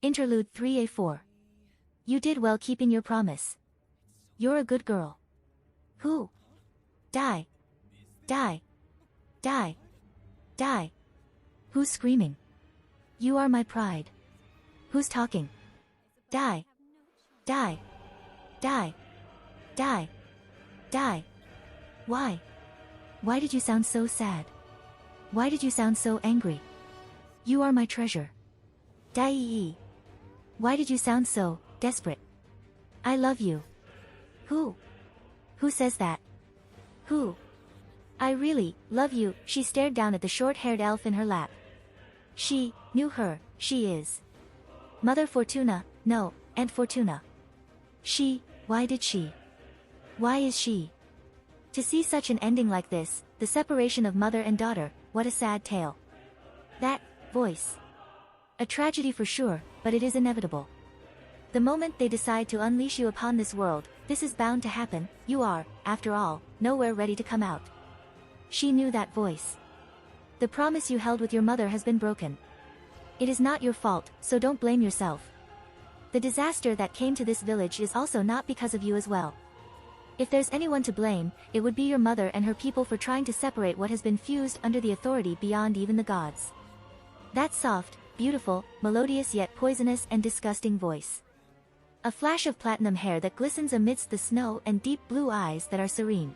Interlude 3A4. You did well keeping your promise. You're a good girl. Who? Die. Die. Die. Die. Who's screaming? You are my pride. Who's talking? Die. Die. Die. Die. Die. Why? Why did you sound so sad? Why did you sound so angry? You are my treasure. Die. Why did you sound so desperate? I love you. Who? Who says that? Who? I really love you. She stared down at the short-haired elf in her lap. She knew her. She is Mother Fortuna. No, Aunt Fortuna. Why did she? Why is she? To see such an ending like this, the separation of mother and daughter, what a sad tale. That voice. A tragedy for sure, but it is inevitable. The moment they decide to unleash you upon this world, this is bound to happen. You are, after all, nowhere ready to come out. She knew that voice. The promise you held with your mother has been broken. It is not your fault, so don't blame yourself. The disaster that came to this village is also not because of you as well. If there's anyone to blame, it would be your mother and her people for trying to separate what has been fused under the authority beyond even the gods. That soft, beautiful, melodious yet poisonous and disgusting voice. A flash of platinum hair that glistens amidst the snow and deep blue eyes that are serene.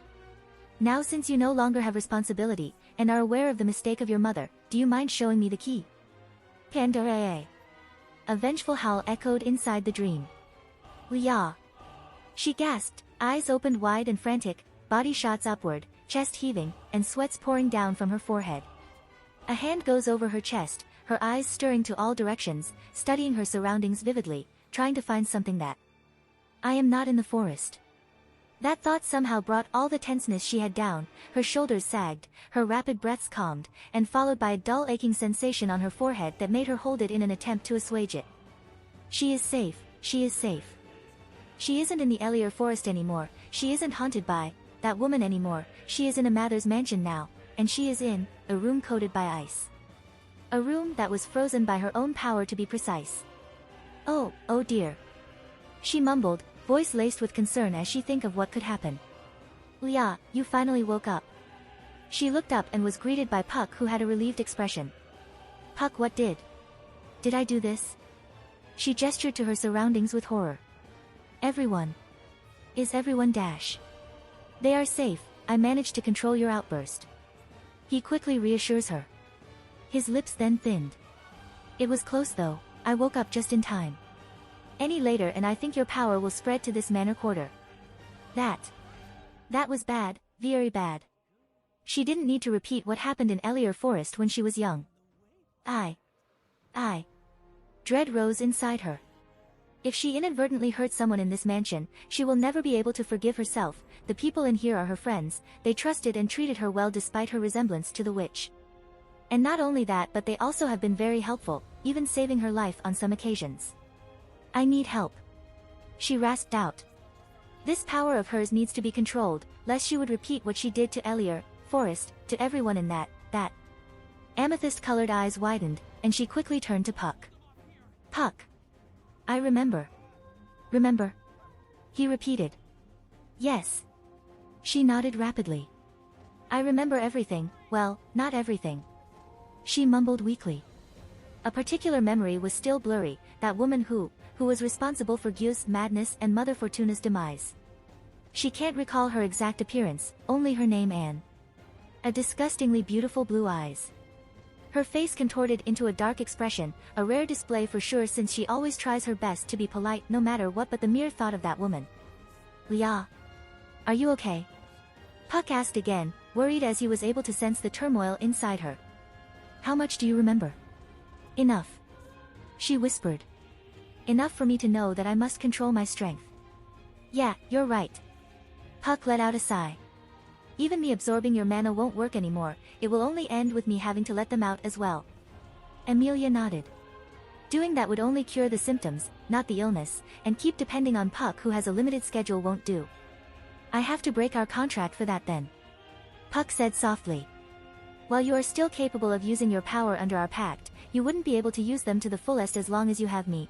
Now since you no longer have responsibility, and are aware of the mistake of your mother, do you mind showing me the key? Pendragon. A vengeful howl echoed inside the dream. Liya. She gasped, eyes opened wide and frantic, body shots upward, chest heaving, and sweats pouring down from her forehead. A hand goes over her chest, her eyes stirring to all directions, studying her surroundings vividly, trying to find something that. I am not in the forest. That thought somehow brought all the tenseness she had down, her shoulders sagged, her rapid breaths calmed, and followed by a dull aching sensation on her forehead that made her hold it in an attempt to assuage it. She is safe, she is safe. She isn't in the Elier forest anymore, she isn't haunted by that woman anymore, she is in a mother's mansion now, and she is in a room coated by ice. A room that was frozen by her own power to be precise. Oh dear. She mumbled, voice laced with concern as she think of what could happen. Liya, you finally woke up. She looked up and was greeted by Puck, who had a relieved expression. Puck, what did I do this? She gestured to her surroundings with horror. Everyone. Is everyone dash? They are safe, I managed to control your outburst. He quickly reassures her. His lips then thinned. It was close though, I woke up just in time. Any later and I think your power will spread to this manor quarter. That was bad, very bad. She didn't need to repeat what happened in Elier Forest when she was young. I. Dread rose inside her. If she inadvertently hurt someone in this mansion, she will never be able to forgive herself. The people in here are her friends, they trusted and treated her well despite her resemblance to the witch. And not only that, but they also have been very helpful, even saving her life on some occasions. I need help. She rasped out. This power of hers needs to be controlled, lest she would repeat what she did to Elier Forest, to everyone in that. Amethyst-colored eyes widened, and she quickly turned to Puck. Puck. I remember. Remember? He repeated. Yes. She nodded rapidly. I remember everything, well, not everything. She mumbled weakly. A particular memory was still blurry, that woman who was responsible for Gyu's madness and Mother Fortuna's demise. She can't recall her exact appearance, only her name and a disgustingly beautiful blue eyes. Her face contorted into a dark expression, a rare display for sure since she always tries her best to be polite no matter what, but the mere thought of that woman. Liya. Are you okay? Puck asked again, worried as he was able to sense the turmoil inside her. How much do you remember? Enough. She whispered. Enough for me to know that I must control my strength. Yeah, you're right. Puck let out a sigh. Even me absorbing your mana won't work anymore, it will only end with me having to let them out as well. Amelia nodded. Doing that would only cure the symptoms, not the illness, and keep depending on Puck who has a limited schedule won't do. I have to break our contract for that then. Puck said softly. While you are still capable of using your power under our pact, you wouldn't be able to use them to the fullest as long as you have me.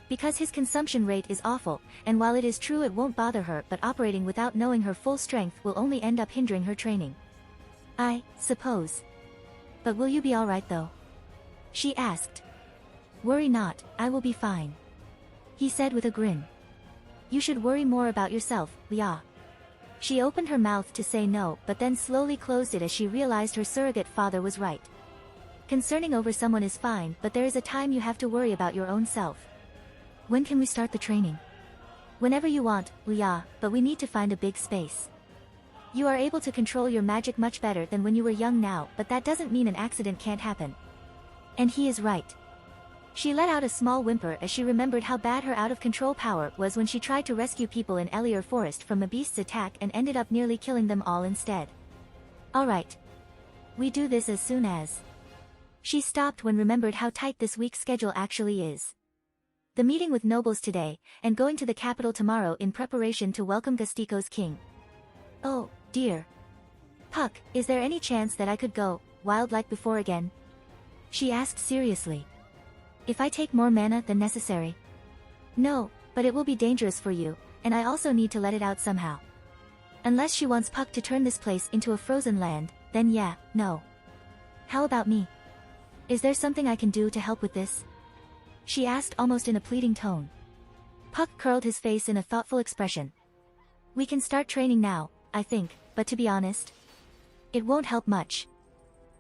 Because his consumption rate is awful, and while it is true it won't bother her, but operating without knowing her full strength will only end up hindering her training. I suppose. But will you be alright though? She asked. Worry not, I will be fine. He said with a grin. You should worry more about yourself, Lia. She opened her mouth to say no, but then slowly closed it as she realized her surrogate father was right. Concerning over someone is fine, but there is a time you have to worry about your own self. When can we start the training? Whenever you want, Lia, but we need to find a big space. You are able to control your magic much better than when you were young now, but that doesn't mean an accident can't happen. And he is right. She let out a small whimper as she remembered how bad her out-of-control power was when she tried to rescue people in Elior Forest from a beast's attack and ended up nearly killing them all instead. Alright. We do this as soon as... She stopped when remembered how tight this week's schedule actually is. The meeting with nobles today, and going to the capital tomorrow in preparation to welcome Gastico's king. Oh, dear. Puck, is there any chance that I could go, wild like before again? She asked seriously. If I take more mana than necessary? No, but it will be dangerous for you, and I also need to let it out somehow. Unless she wants Puck to turn this place into a frozen land, then yeah, no. How about me? Is there something I can do to help with this? She asked almost in a pleading tone. Puck curled his face in a thoughtful expression. We can start training now, I think, but to be honest, it won't help much.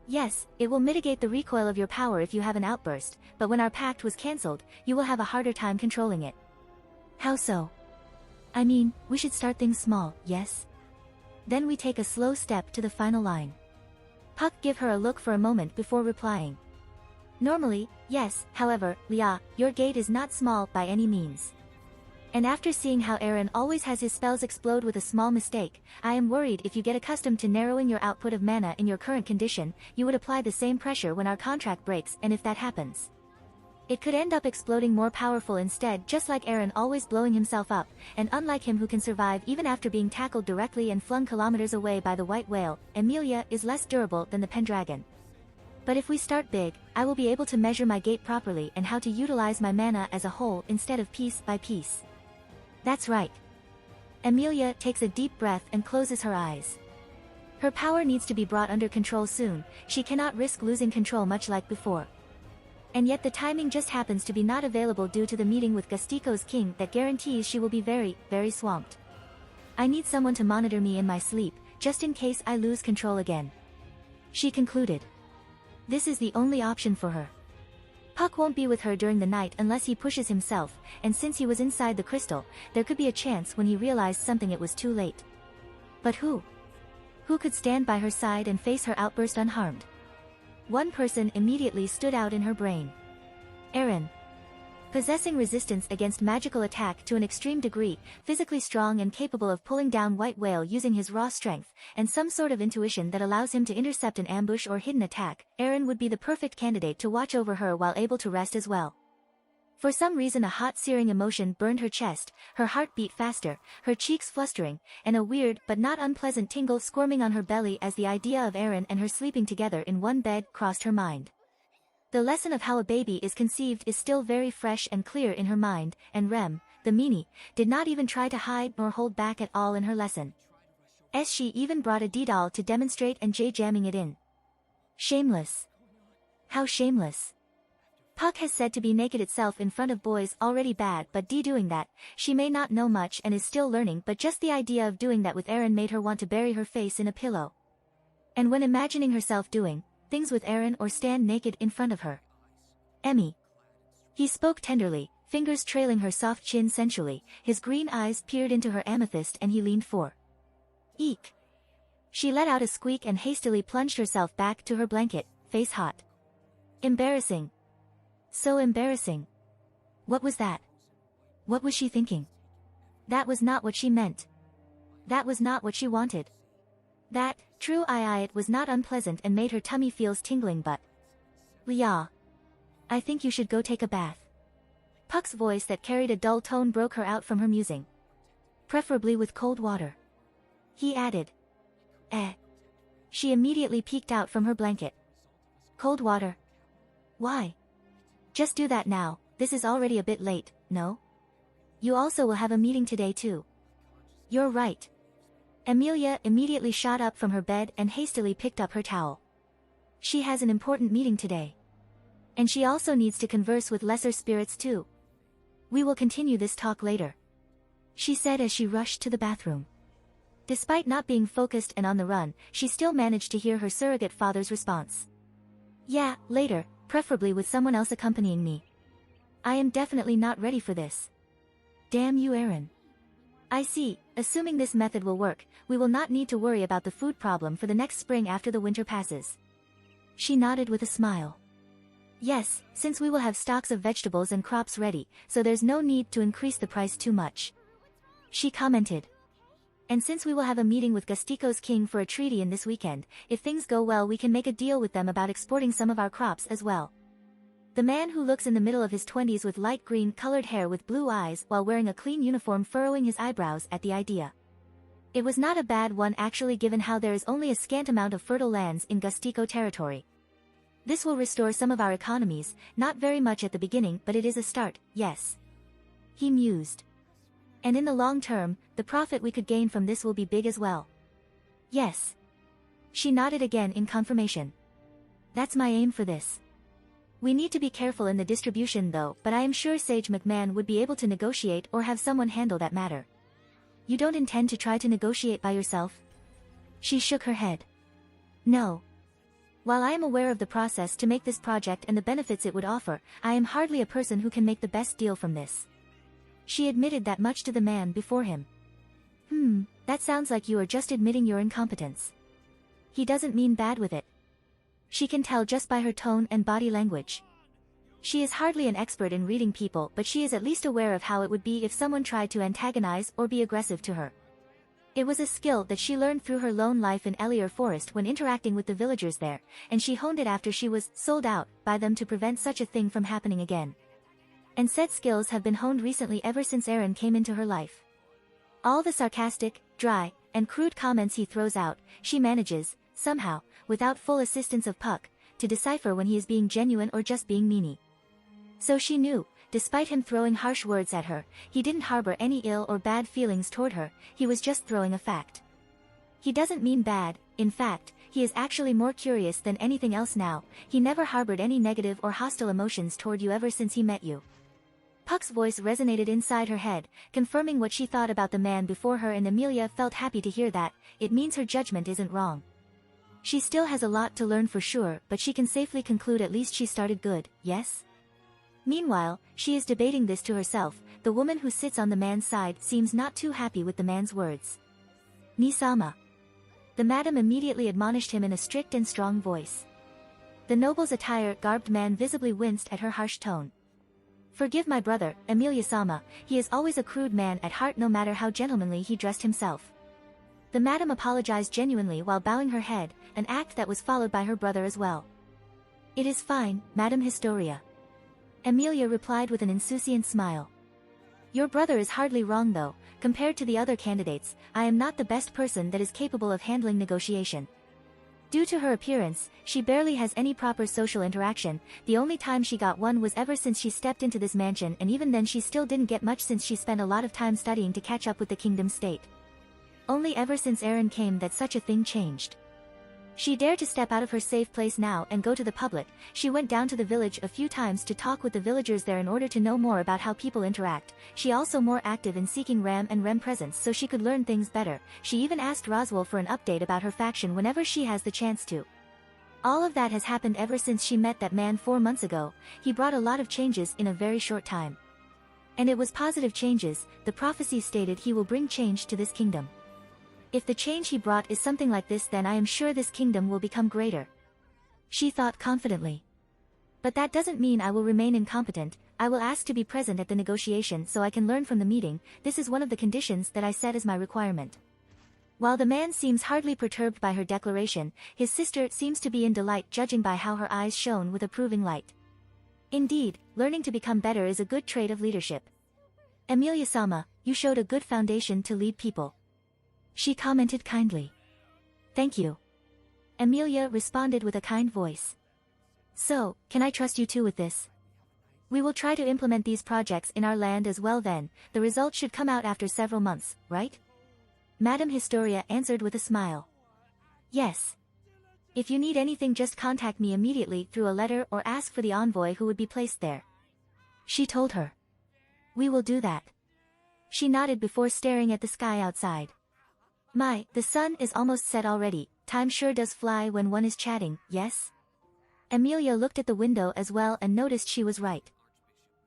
Yes, it will mitigate the recoil of your power if you have an outburst, but when our pact was cancelled, you will have a harder time controlling it. How so? I mean, we should start things small, yes? Then we take a slow step to the final line. Puck gave her a look for a moment before replying. Normally, yes, however, Lia, your gate is not small by any means. And after seeing how Aaron always has his spells explode with a small mistake, I am worried if you get accustomed to narrowing your output of mana in your current condition, you would apply the same pressure when our contract breaks, and if that happens, it could end up exploding more powerful instead, just like Aaron always blowing himself up, and unlike him who can survive even after being tackled directly and flung kilometers away by the white whale, Emilia is less durable than the Pendragon. But if we start big, I will be able to measure my gate properly and how to utilize my mana as a whole instead of piece by piece. That's right. Emilia takes a deep breath and closes her eyes. Her power needs to be brought under control soon, she cannot risk losing control much like before. And yet the timing just happens to be not available due to the meeting with Gastico's king that guarantees she will be very, very swamped. I need someone to monitor me in my sleep, just in case I lose control again. She concluded. This is the only option for her. Puck won't be with her during the night unless he pushes himself, and since he was inside the crystal, there could be a chance when he realized something it was too late. But who? Who could stand by her side and face her outburst unharmed? One person immediately stood out in her brain. Aaron. Possessing resistance against magical attack to an extreme degree, physically strong and capable of pulling down White Whale using his raw strength, and some sort of intuition that allows him to intercept an ambush or hidden attack, Aaron would be the perfect candidate to watch over her while able to rest as well. For some reason a hot searing emotion burned her chest, her heart beat faster, her cheeks flustering, and a weird but not unpleasant tingle squirming on her belly as the idea of Aaron and her sleeping together in one bed crossed her mind. The lesson of how a baby is conceived is still very fresh and clear in her mind, and Rem, the meanie, did not even try to hide nor hold back at all in her lesson. She even brought a D-doll to demonstrate and jamming it in. Shameless. How shameless. Puck has said to be naked itself in front of boys already bad, but doing that, she may not know much and is still learning, but just the idea of doing that with Aaron made her want to bury her face in a pillow. And when imagining herself doing things with Aaron or stand naked in front of her. Emmy. He spoke tenderly, fingers trailing her soft chin sensually, his green eyes peered into her amethyst and he leaned for. Eek. She let out a squeak and hastily plunged herself back to her blanket, face hot. Embarrassing. So embarrassing. What was that? What was she thinking? That was not what she meant. That was not what she wanted. That, true it was not unpleasant and made her tummy feels tingling but... Lia. I think you should go take a bath. Puck's voice that carried a dull tone broke her out from her musing. Preferably with cold water. He added. She immediately peeked out from her blanket. Cold water. Why? Just do that now, this is already a bit late, no? You also will have a meeting today too. You're right. Emilia immediately shot up from her bed and hastily picked up her towel. She has an important meeting today. And she also needs to converse with lesser spirits too. We will continue this talk later, she said as she rushed to the bathroom. Despite not being focused and on the run, she still managed to hear her surrogate father's response. Yeah, later, preferably with someone else accompanying me. I am definitely not ready for this. Damn you, Aaron. I see, assuming this method will work, we will not need to worry about the food problem for the next spring after the winter passes. She nodded with a smile. Yes, since we will have stocks of vegetables and crops ready, so there's no need to increase the price too much, she commented. And since we will have a meeting with Gustico's king for a treaty in this weekend, if things go well we can make a deal with them about exporting some of our crops as well. The man who looks in the middle of his 20s with light green colored hair with blue eyes while wearing a clean uniform furrowing his eyebrows at the idea. It was not a bad one actually given how there is only a scant amount of fertile lands in Gustico territory. This will restore some of our economies, not very much at the beginning but it is a start, yes. He mused. And in the long term, the profit we could gain from this will be big as well. Yes. She nodded again in confirmation. That's my aim for this. We need to be careful in the distribution though, but I am sure Sage McMahon would be able to negotiate or have someone handle that matter. You don't intend to try to negotiate by yourself? She shook her head. No. While I am aware of the process to make this project and the benefits it would offer, I am hardly a person who can make the best deal from this. She admitted that much to the man before him. That sounds like you are just admitting your incompetence. He doesn't mean bad with it. She can tell just by her tone and body language. She is hardly an expert in reading people but she is at least aware of how it would be if someone tried to antagonize or be aggressive to her. It was a skill that she learned through her lone life in Elior Forest when interacting with the villagers there, and she honed it after she was sold out by them to prevent such a thing from happening again. And said skills have been honed recently ever since Aaron came into her life. All the sarcastic, dry, and crude comments he throws out, she manages, somehow, without full assistance of Puck, to decipher when he is being genuine or just being meanie. So she knew, despite him throwing harsh words at her, he didn't harbor any ill or bad feelings toward her, he was just throwing a fact. He doesn't mean bad, in fact, he is actually more curious than anything else now, he never harbored any negative or hostile emotions toward you ever since he met you. Puck's voice resonated inside her head, confirming what she thought about the man before her, and Emilia felt happy to hear that. It means her judgment isn't wrong. She still has a lot to learn for sure, but she can safely conclude at least she started good, yes? Meanwhile, she is debating this to herself. The woman who sits on the man's side seems not too happy with the man's words. Nisama. The madam immediately admonished him in a strict and strong voice. The noble's attire-garbed man visibly winced at her harsh tone. Forgive my brother, Emilia-sama, he is always a crude man at heart no matter how gentlemanly he dressed himself. The madam apologized genuinely while bowing her head, an act that was followed by her brother as well. It is fine, Madam Historia. Emilia replied with an insouciant smile. Your brother is hardly wrong though, compared to the other candidates, I am not the best person that is capable of handling negotiation. Due to her appearance, she barely has any proper social interaction, the only time she got one was ever since she stepped into this mansion, and even then she still didn't get much since she spent a lot of time studying to catch up with the kingdom state. Only ever since Aaron came that such a thing changed. She dared to step out of her safe place now and go to the public. She went down to the village a few times to talk with the villagers there in order to know more about how people interact. She also more active in seeking Ram and Rem presence so she could learn things better. She even asked Roswell for an update about her faction whenever she has the chance to. All of that has happened ever since she met that man 4 months ago. He brought a lot of changes in a very short time. And it was positive changes. The prophecy stated he will bring change to this kingdom. If the change he brought is something like this, then I am sure this kingdom will become greater. She thought confidently. But that doesn't mean I will remain incompetent. I will ask to be present at the negotiation so I can learn from the meeting. This is one of the conditions that I set as my requirement. While the man seems hardly perturbed by her declaration, his sister seems to be in delight judging by how her eyes shone with approving light. Indeed, learning to become better is a good trait of leadership. Emilia-sama, you showed a good foundation to lead people. She commented kindly. Thank you. Emilia responded with a kind voice. So, can I trust you too with this? We will try to implement these projects in our land as well then, the results should come out after several months, right? Madame Historia answered with a smile. Yes. If you need anything just contact me immediately through a letter or ask for the envoy who would be placed there. She told her. We will do that. She nodded before staring at the sky outside. My, the sun is almost set already, time sure does fly when one is chatting, yes? Emilia looked at the window as well and noticed she was right.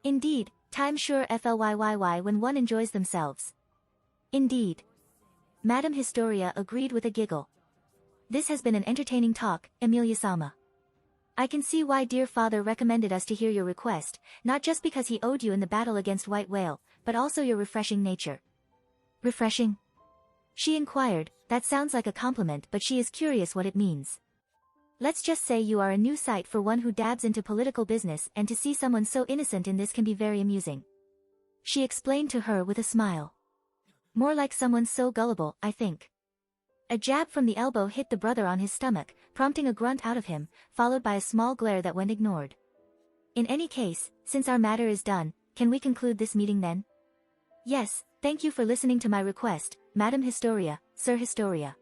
Indeed, time sure flyy when one enjoys themselves. Indeed. Madame Historia agreed with a giggle. This has been an entertaining talk, Emilia-sama. I can see why dear father recommended us to hear your request, not just because he owed you in the battle against White Whale, but also your refreshing nature. Refreshing? She inquired, that sounds like a compliment but she is curious what it means. Let's just say you are a new sight for one who dabs into political business and to see someone so innocent in this can be very amusing. She explained to her with a smile. More like someone so gullible, I think. A jab from the elbow hit the brother on his stomach, prompting a grunt out of him, followed by a small glare that went ignored. In any case, since our matter is done, can we conclude this meeting then? Yes, thank you for listening to my request, Madame Historia, Sir Historia.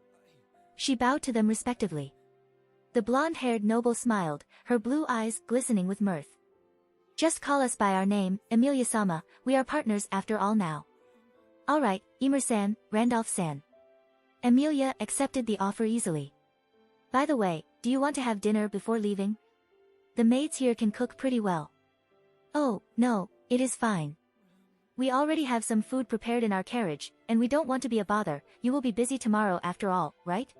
She bowed to them respectively. The blonde-haired noble smiled, her blue eyes glistening with mirth. Just call us by our name, Emilia-sama, we are partners after all now. Alright, Emer-san, Randolph-san. Emilia accepted the offer easily. By the way, do you want to have dinner before leaving? The maids here can cook pretty well. Oh, no, it is fine. We already have some food prepared in our carriage, and we don't want to be a bother, you will be busy tomorrow after all, right?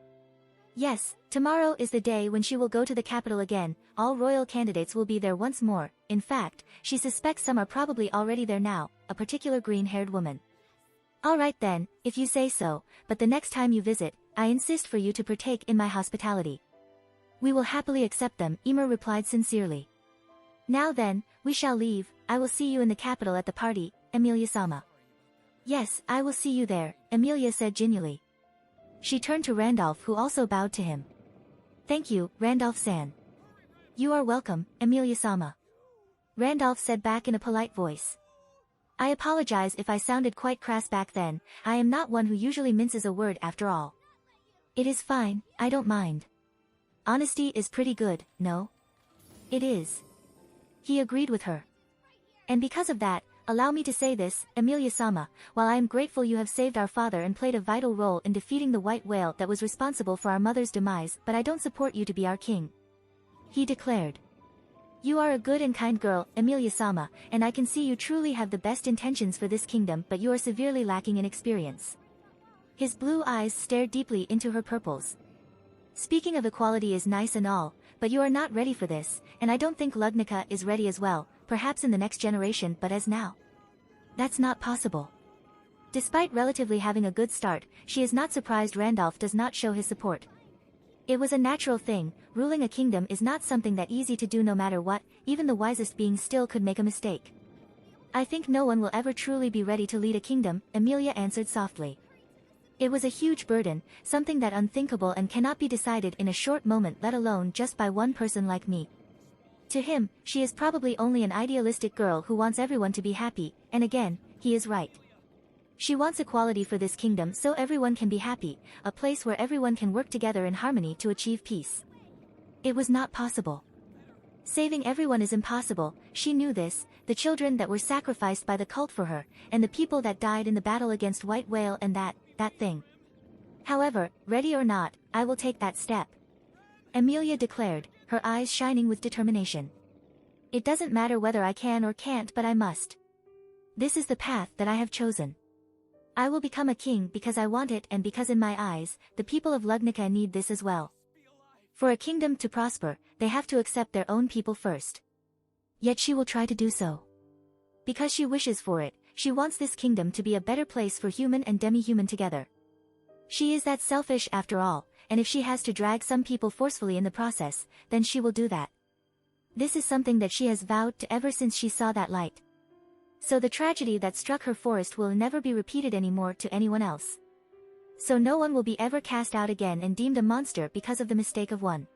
Yes, tomorrow is the day when she will go to the capital again, all royal candidates will be there once more, in fact, she suspects some are probably already there now, a particular green-haired woman. Alright then, if you say so, but the next time you visit, I insist for you to partake in my hospitality. We will happily accept them, Emer replied sincerely. Now then, we shall leave, I will see you in the capital at the party, Emilia-sama. Yes, I will see you there, Emilia said genially. She turned to Randolph who also bowed to him. Thank you, Randolph-san. You are welcome, Emilia-sama. Randolph said back in a polite voice. I apologize if I sounded quite crass back then, I am not one who usually minces a word after all. It is fine, I don't mind. Honesty is pretty good, no? It is. He agreed with her. And because of that, allow me to say this, Emilia-sama, while I am grateful you have saved our father and played a vital role in defeating the White Whale that was responsible for our mother's demise, but I don't support you to be our king. He declared. You are a good and kind girl, Emilia-sama, and I can see you truly have the best intentions for this kingdom but you are severely lacking in experience. His blue eyes stared deeply into her purples. Speaking of equality is nice and all, but you are not ready for this, and I don't think Lugnica is ready as well, perhaps in the next generation but as now. That's not possible. Despite relatively having a good start, she is not surprised Randolph does not show his support. It was a natural thing, ruling a kingdom is not something that easy to do no matter what, even the wisest being still could make a mistake. I think no one will ever truly be ready to lead a kingdom, Emilia answered softly. It was a huge burden, something that unthinkable and cannot be decided in a short moment let alone just by one person like me. To him, she is probably only an idealistic girl who wants everyone to be happy, and again, he is right. She wants equality for this kingdom so everyone can be happy, a place where everyone can work together in harmony to achieve peace. It was not possible. Saving everyone is impossible, she knew this, the children that were sacrificed by the cult for her, and the people that died in the battle against White Whale and that thing. However, ready or not, I will take that step. Emilia declared, her eyes shining with determination. It doesn't matter whether I can or can't but I must. This is the path that I have chosen. I will become a king because I want it and because in my eyes, the people of Lugnica need this as well. For a kingdom to prosper, they have to accept their own people first. Yet she will try to do so. Because she wishes for it, she wants this kingdom to be a better place for human and demi-human together. She is that selfish after all, and if she has to drag some people forcefully in the process, then she will do that. This is something that she has vowed to ever since she saw that light. So the tragedy that struck her forest will never be repeated anymore to anyone else. So no one will be ever cast out again and deemed a monster because of the mistake of one.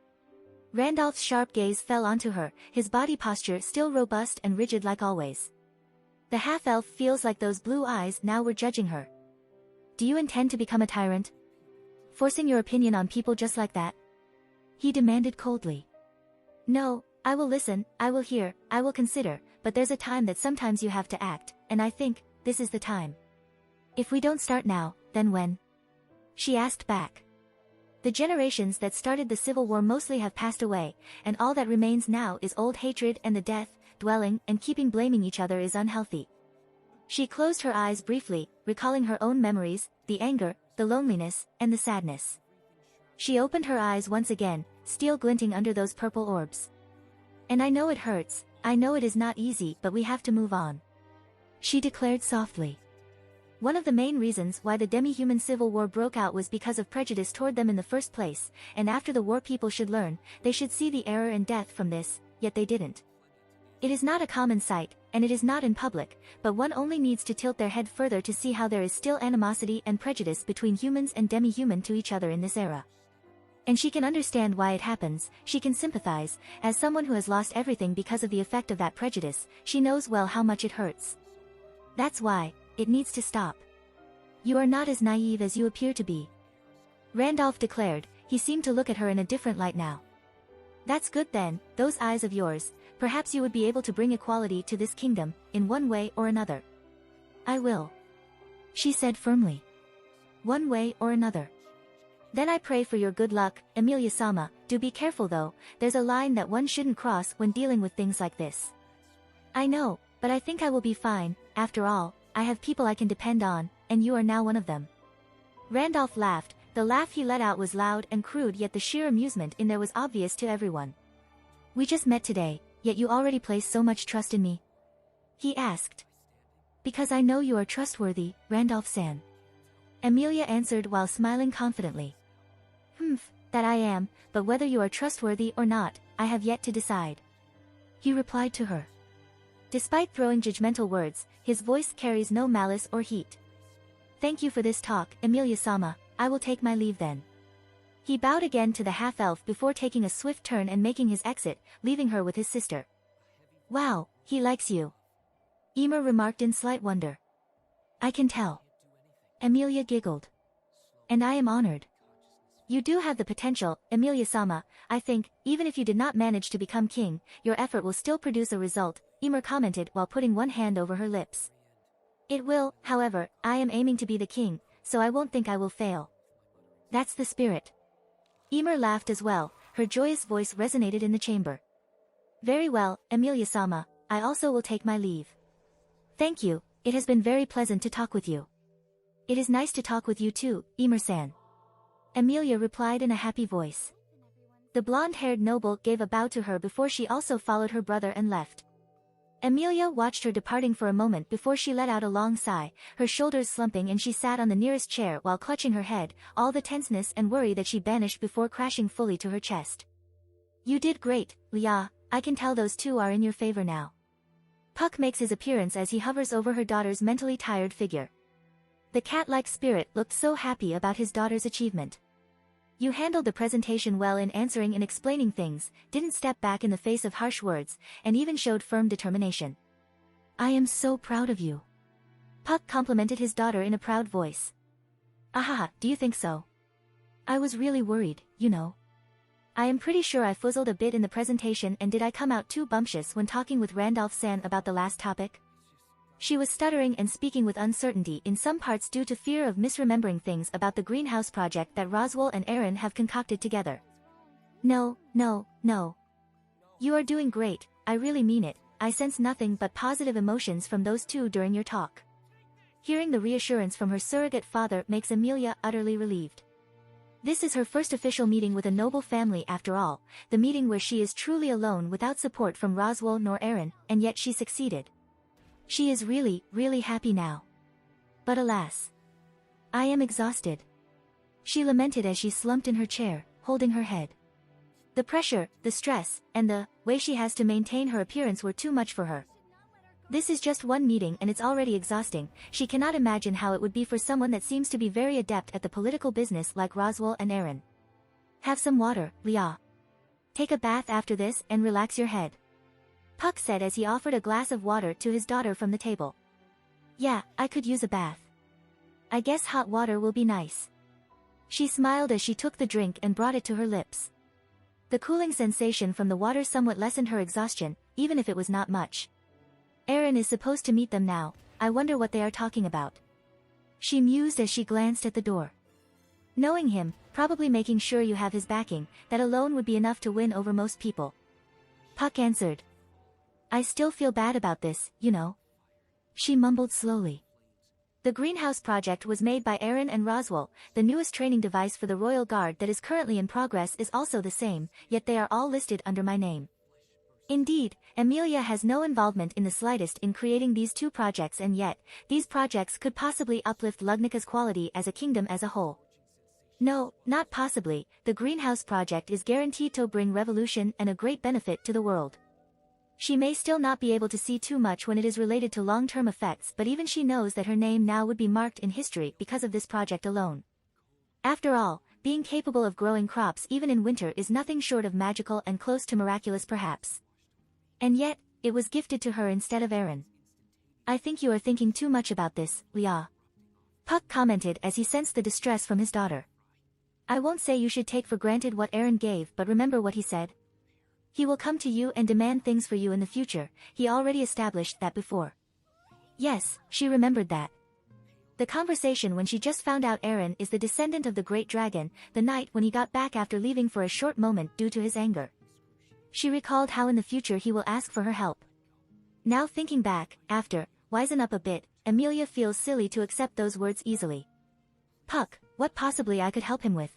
Randolph's sharp gaze fell onto her, his body posture still robust and rigid like always. The half-elf feels like those blue eyes now were judging her. Do you intend to become a tyrant? Forcing your opinion on people just like that? He demanded coldly. No, I will listen, I will hear, I will consider, but there's a time that sometimes you have to act, and I think, this is the time. If we don't start now, then when? She asked back. The generations that started the Civil War mostly have passed away, and all that remains now is old hatred and the death, dwelling and keeping blaming each other is unhealthy. She closed her eyes briefly, recalling her own memories, the anger, the loneliness, and the sadness. She opened her eyes once again, steel glinting under those purple orbs. And I know it hurts, I know it is not easy, but we have to move on. She declared softly. One of the main reasons why the demi-human civil war broke out was because of prejudice toward them in the first place, and after the war people should learn, they should see the error and death from this, yet they didn't. It is not a common sight, and it is not in public, but one only needs to tilt their head further to see how there is still animosity and prejudice between humans and demi-human to each other in this era. And she can understand why it happens, she can sympathize, as someone who has lost everything because of the effect of that prejudice, she knows well how much it hurts. That's why, it needs to stop. You are not as naive as you appear to be. Randolph declared, he seemed to look at her in a different light now. That's good then, those eyes of yours, perhaps you would be able to bring equality to this kingdom, in one way or another. I will. She said firmly. One way or another. Then I pray for your good luck, Emilia-sama, do be careful though, there's a line that one shouldn't cross when dealing with things like this. I know, but I think I will be fine, after all, I have people I can depend on, and you are now one of them. Randolph laughed, the laugh he let out was loud and crude yet the sheer amusement in there was obvious to everyone. We just met today, yet you already place so much trust in me? He asked. Because I know you are trustworthy, Randolph-san. Emilia answered while smiling confidently. That I am, but whether you are trustworthy or not, I have yet to decide. He replied to her. Despite throwing judgmental words, his voice carries no malice or heat. Thank you for this talk, Emilia-sama, I will take my leave then. He bowed again to the half-elf before taking a swift turn and making his exit, leaving her with his sister. Wow, he likes you. Emer remarked in slight wonder. I can tell. Emilia giggled. And I am honored. You do have the potential, Emilia-sama, I think, even if you did not manage to become king, your effort will still produce a result, Emer commented while putting one hand over her lips. It will, however, I am aiming to be the king, so I won't think I will fail. That's the spirit. Emer laughed as well, her joyous voice resonated in the chamber. Very well, Emilia-sama, I also will take my leave. Thank you, it has been very pleasant to talk with you. It is nice to talk with you too, Emer-san. Emilia replied in a happy voice. The blonde-haired noble gave a bow to her before she also followed her brother and left. Emilia watched her departing for a moment before she let out a long sigh, her shoulders slumping and she sat on the nearest chair while clutching her head, all the tenseness and worry that she banished before crashing fully to her chest. You did great, Lia, I can tell those two are in your favor now. Puck makes his appearance as he hovers over her daughter's mentally tired figure. The cat-like spirit looked so happy about his daughter's achievement. You handled the presentation well in answering and explaining things, didn't step back in the face of harsh words, and even showed firm determination. I am so proud of you. Puck complimented his daughter in a proud voice. Ahaha, do you think so? I was really worried, you know. I am pretty sure I fuzzled a bit in the presentation and did I come out too bumptious when talking with Randolph-san about the last topic? She was stuttering and speaking with uncertainty in some parts due to fear of misremembering things about the greenhouse project that Roswell and Aaron have concocted together. No. You are doing great, I really mean it, I sense nothing but positive emotions from those two during your talk. Hearing the reassurance from her surrogate father makes Emilia utterly relieved. This is her first official meeting with a noble family after all, the meeting where she is truly alone without support from Roswell nor Aaron, and yet she succeeded. She is really, really happy now. But alas. I am exhausted. She lamented as she slumped in her chair, holding her head. The pressure, the stress, and the way she has to maintain her appearance were too much for her. This is just one meeting and it's already exhausting. She cannot imagine how it would be for someone that seems to be very adept at the political business like Roswell and Aaron. Have some water, Leah. Take a bath after this and relax your head. Puck said as he offered a glass of water to his daughter from the table. Yeah, I could use a bath. I guess hot water will be nice. She smiled as she took the drink and brought it to her lips. The cooling sensation from the water somewhat lessened her exhaustion, even if it was not much. Aaron is supposed to meet them now. I wonder what they are talking about. She mused as she glanced at the door. Knowing him, probably making sure you have his backing, that alone would be enough to win over most people. Puck answered. I still feel bad about this, you know. She mumbled slowly. The greenhouse project was made by Aaron and Roswell. The newest training device for the Royal Guard that is currently in progress is also the same, yet they are all listed under my name. Indeed, Emilia has no involvement in the slightest in creating these two projects, and yet, these projects could possibly uplift Lugnika's quality as a kingdom as a whole. No, not possibly. The greenhouse project is guaranteed to bring revolution and a great benefit to the world. She may still not be able to see too much when it is related to long-term effects, but even she knows that her name now would be marked in history because of this project alone. After all, being capable of growing crops even in winter is nothing short of magical and close to miraculous perhaps. And yet, it was gifted to her instead of Aaron. I think you are thinking too much about this, Leah. Puck commented as he sensed the distress from his daughter. I won't say you should take for granted what Aaron gave, but remember what he said. He will come to you and demand things for you in the future. He already established that before. Yes, she remembered that. The conversation when she just found out Aaron is the descendant of the great dragon, the night when he got back after leaving for a short moment due to his anger. She recalled how in the future he will ask for her help. Now thinking back, after, wisen up a bit, Emilia feels silly to accept those words easily. Puck, what possibly I could help him with?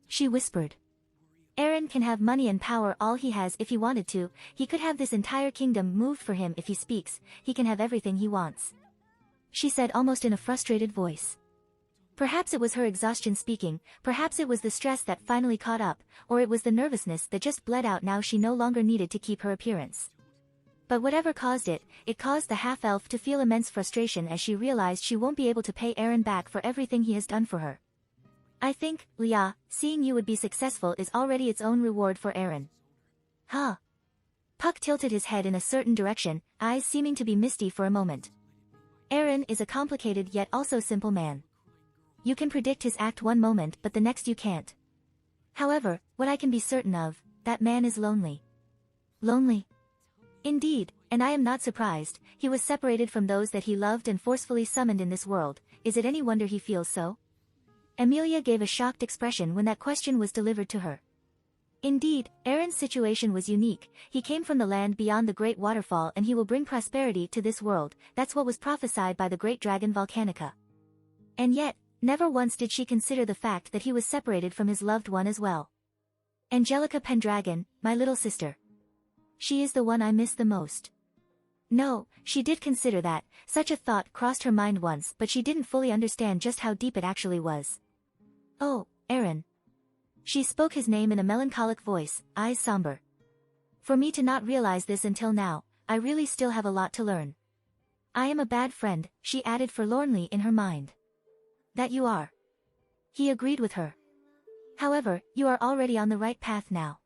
She whispered. Aaron can have money and power all he has if he wanted to. He could have this entire kingdom moved for him if he speaks. He can have everything he wants. She said almost in a frustrated voice. Perhaps it was her exhaustion speaking, perhaps it was the stress that finally caught up, or it was the nervousness that just bled out now she no longer needed to keep her appearance. But whatever caused it, it caused the half-elf to feel immense frustration as she realized she won't be able to pay Aaron back for everything he has done for her. I think, Leah, seeing you would be successful is already its own reward for Aaron. Huh? Puck tilted his head in a certain direction, eyes seeming to be misty for a moment. Aaron is a complicated yet also simple man. You can predict his act one moment but the next you can't. However, what I can be certain of, that man is lonely. Lonely? Indeed, and I am not surprised. He was separated from those that he loved and forcefully summoned in this world. Is it any wonder he feels so? Emilia gave a shocked expression when that question was delivered to her. Indeed, Aaron's situation was unique. He came from the land beyond the great waterfall and he will bring prosperity to this world. That's what was prophesied by the great dragon Volcanica. And yet, never once did she consider the fact that he was separated from his loved one as well. Angelica Pendragon, my little sister. She is the one I miss the most. No, she did consider that. Such a thought crossed her mind once, but she didn't fully understand just how deep it actually was. Oh, Aaron. She spoke his name in a melancholic voice, eyes somber. For me to not realize this until now, I really still have a lot to learn. I am a bad friend, she added forlornly in her mind. That you are. He agreed with her. However, you are already on the right path now.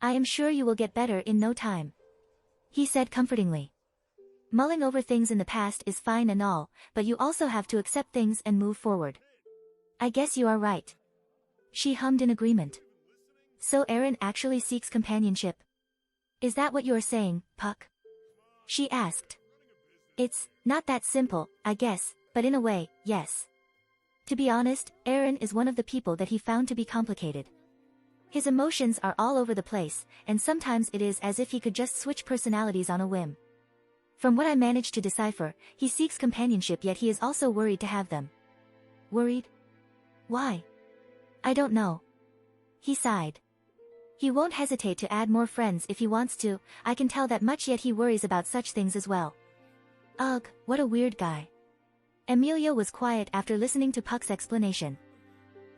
I am sure you will get better in no time. He said comfortingly. Mulling over things in the past is fine and all, but you also have to accept things and move forward. I guess you are right. She hummed in agreement. So Aaron actually seeks companionship. Is that what you are saying, Puck? She asked. It's not that simple, I guess, but in a way, yes. To be honest, Aaron is one of the people that he found to be complicated. His emotions are all over the place, and sometimes it is as if he could just switch personalities on a whim. From what I managed to decipher, he seeks companionship yet he is also worried to have them. Worried? Why? I don't know. He sighed. He won't hesitate to add more friends if he wants to, I can tell that much, yet he worries about such things as well. Ugh, what a weird guy. Emilia was quiet after listening to Puck's explanation.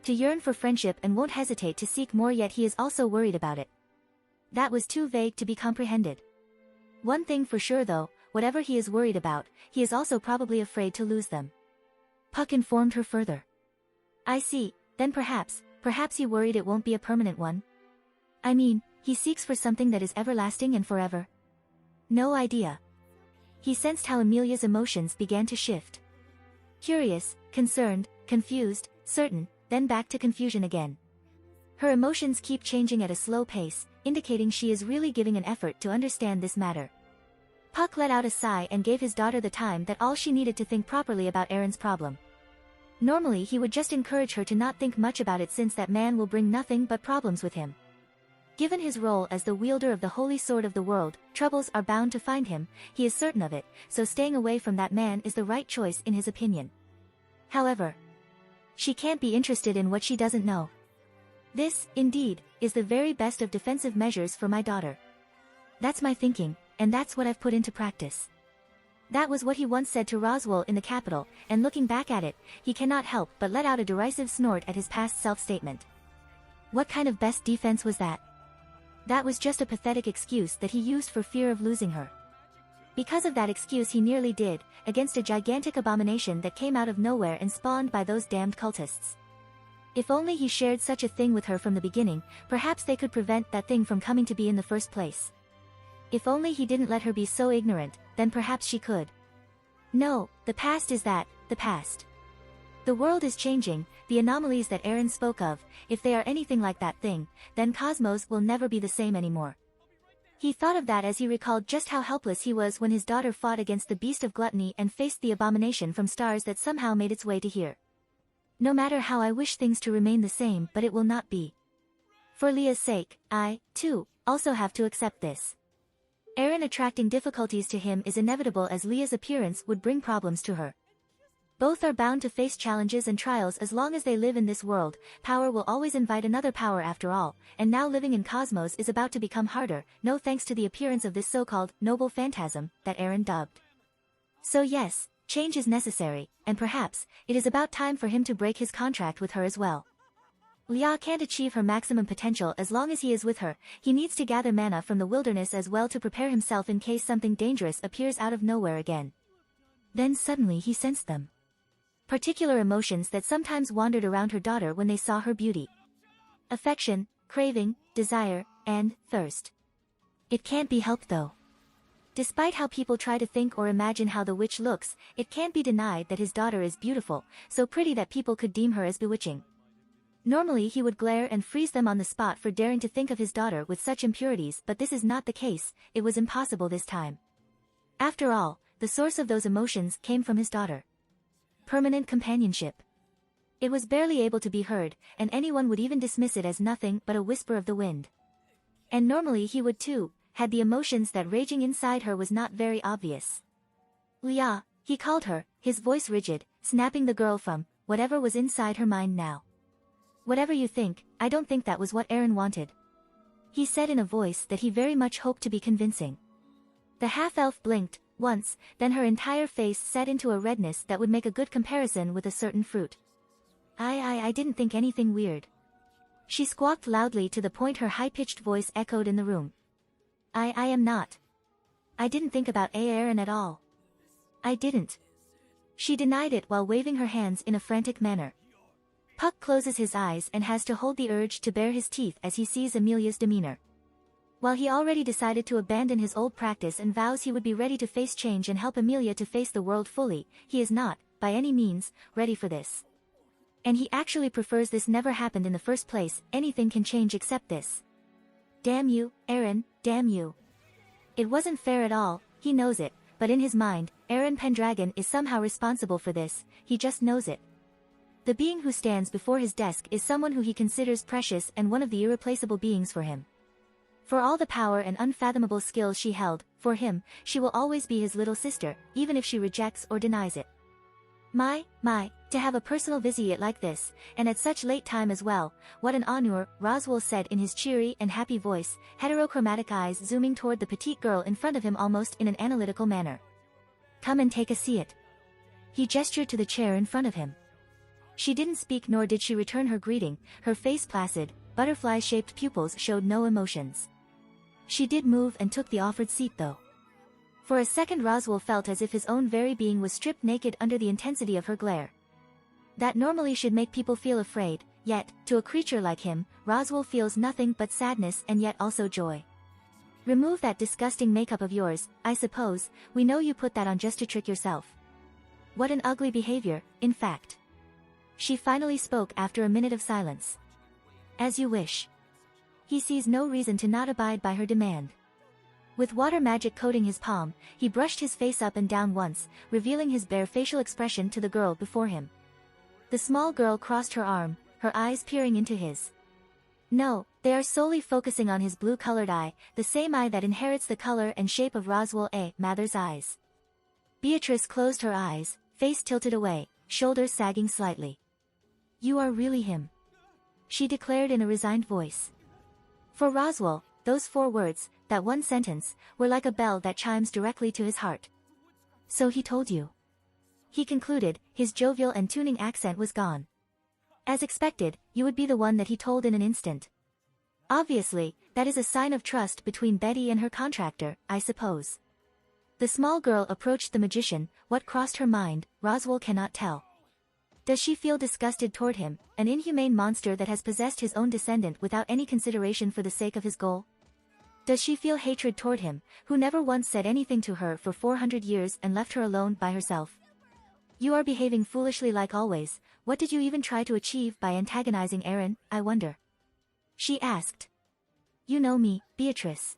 To yearn for friendship and won't hesitate to seek more, yet he is also worried about it. That was too vague to be comprehended. One thing for sure though, whatever he is worried about, he is also probably afraid to lose them. Puck informed her further. I see, then perhaps he worried it won't be a permanent one. I mean, he seeks for something that is everlasting and forever. No idea. He sensed how Amelia's emotions began to shift. Curious, concerned, confused, certain, then back to confusion again. Her emotions keep changing at a slow pace, indicating she is really giving an effort to understand this matter. Puck let out a sigh and gave his daughter the time that all she needed to think properly about Aaron's problem. Normally he would just encourage her to not think much about it since that man will bring nothing but problems with him. Given his role as the wielder of the holy sword of the world, troubles are bound to find him, he is certain of it, so staying away from that man is the right choice in his opinion. However, she can't be interested in what she doesn't know. This, indeed, is the very best of defensive measures for my daughter. That's my thinking, and that's what I've put into practice. That was what he once said to Roswell in the Capitol, and looking back at it, he cannot help but let out a derisive snort at his past self-statement. What kind of best defense was that? That was just a pathetic excuse that he used for fear of losing her. Because of that excuse he nearly did, against a gigantic abomination that came out of nowhere and spawned by those damned cultists. If only he shared such a thing with her from the beginning, perhaps they could prevent that thing from coming to be in the first place. If only he didn't let her be so ignorant, then perhaps she could. No, the past is that, the past. The world is changing, the anomalies that Aaron spoke of, if they are anything like that thing, then Cosmos will never be the same anymore. He thought of that as he recalled just how helpless he was when his daughter fought against the beast of gluttony and faced the abomination from stars that somehow made its way to here. No matter how I wish things to remain the same, but it will not be. For Leah's sake, I, too, also have to accept this. Aaron attracting difficulties to him is inevitable as Leah's appearance would bring problems to her. Both are bound to face challenges and trials as long as they live in this world. Power will always invite another power after all, and now living in Cosmos is about to become harder, no thanks to the appearance of this so-called noble phantasm that Aaron dubbed. So yes, change is necessary, and perhaps it is about time for him to break his contract with her as well. Leah can't achieve her maximum potential as long as he is with her. He needs to gather mana from the wilderness as well to prepare himself in case something dangerous appears out of nowhere again. Then suddenly he sensed them. Particular emotions that sometimes wandered around her daughter when they saw her beauty. Affection, craving, desire, and thirst. It can't be helped though. Despite how people try to think or imagine how the witch looks, it can't be denied that his daughter is beautiful, so pretty that people could deem her as bewitching. Normally he would glare and freeze them on the spot for daring to think of his daughter with such impurities, but this is not the case. It was impossible this time. After all, the source of those emotions came from his daughter. Permanent companionship. It was barely able to be heard, and anyone would even dismiss it as nothing but a whisper of the wind. And normally he would too, had the emotions that raging inside her was not very obvious. Leah, he called her, his voice rigid, snapping the girl from whatever was inside her mind now. Whatever you think, I don't think that was what Aaron wanted. He said in a voice that he very much hoped to be convincing. The half-elf blinked once, then her entire face set into a redness that would make a good comparison with a certain fruit. I didn't think anything weird. She squawked loudly to the point her high-pitched voice echoed in the room. I am not. I didn't think about Aaron at all. I didn't. She denied it while waving her hands in a frantic manner. Puck closes his eyes and has to hold the urge to bare his teeth as he sees Amelia's demeanor. While he already decided to abandon his old practice and vows he would be ready to face change and help Amelia to face the world fully, he is not, by any means, ready for this. And he actually prefers this never happened in the first place. Anything can change except this. Damn you, Aaron, damn you. It wasn't fair at all, he knows it, but in his mind, Aaron Pendragon is somehow responsible for this, he just knows it. The being who stands before his desk is someone who he considers precious and one of the irreplaceable beings for him. For all the power and unfathomable skill she held, for him, she will always be his little sister, even if she rejects or denies it. My, to have a personal visit like this, and at such late time as well, what an honor, Roswell said in his cheery and happy voice, heterochromatic eyes zooming toward the petite girl in front of him almost in an analytical manner. Come and take a seat. He gestured to the chair in front of him. She didn't speak nor did she return her greeting, her face placid, butterfly-shaped pupils showed no emotions. She did move and took the offered seat though. For a second Roswell felt as if his own very being was stripped naked under the intensity of her glare. That normally should make people feel afraid, yet, to a creature like him, Roswell feels nothing but sadness and yet also joy. Remove that disgusting makeup of yours, I suppose. We know you put that on just to trick yourself. What an ugly behavior, in fact. She finally spoke after a minute of silence. As you wish. He sees no reason to not abide by her demand. With water magic coating his palm, he brushed his face up and down once, revealing his bare facial expression to the girl before him. The small girl crossed her arm, her eyes peering into his. No, they are solely focusing on his blue-colored eye, the same eye that inherits the color and shape of Roswell A. Mather's eyes. Beatrice closed her eyes, face tilted away, shoulders sagging slightly. You are really him, she declared in a resigned voice. For Roswell, those 4 words, that one sentence, were like a bell that chimes directly to his heart. So he told you. He concluded, his jovial and tuning accent was gone. As expected, you would be the one that he told in an instant. Obviously, that is a sign of trust between Betty and her contractor, I suppose. The small girl approached the magician. What crossed her mind, Roswell cannot tell. Does she feel disgusted toward him, an inhumane monster that has possessed his own descendant without any consideration for the sake of his goal? Does she feel hatred toward him, who never once said anything to her for 400 years and left her alone by herself? You are behaving foolishly like always. What did you even try to achieve by antagonizing Aaron, I wonder? She asked. You know me, Beatrice.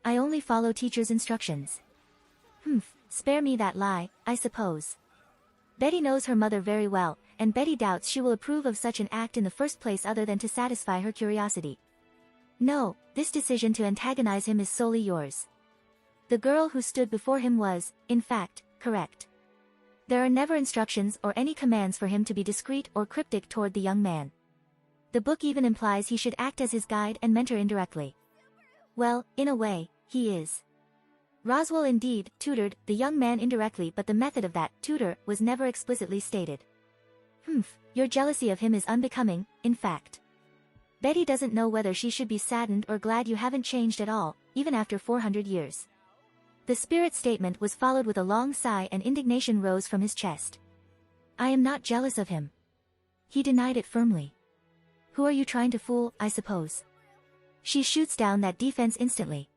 I only follow teacher's instructions. Spare me that lie, I suppose. Betty knows her mother very well, and Betty doubts she will approve of such an act in the first place other than to satisfy her curiosity. No, this decision to antagonize him is solely yours. The girl who stood before him was, in fact, correct. There are never instructions or any commands for him to be discreet or cryptic toward the young man. The book even implies he should act as his guide and mentor indirectly. Well, in a way, he is. Roswell indeed tutored the young man indirectly, but the method of that tutor was never explicitly stated. Your jealousy of him is unbecoming, in fact. Betty doesn't know whether she should be saddened or glad you haven't changed at all, even after 400 years. The spirit statement was followed with a long sigh and indignation rose from his chest. I am not jealous of him. He denied it firmly. Who are you trying to fool, I suppose? She shoots down that defense instantly.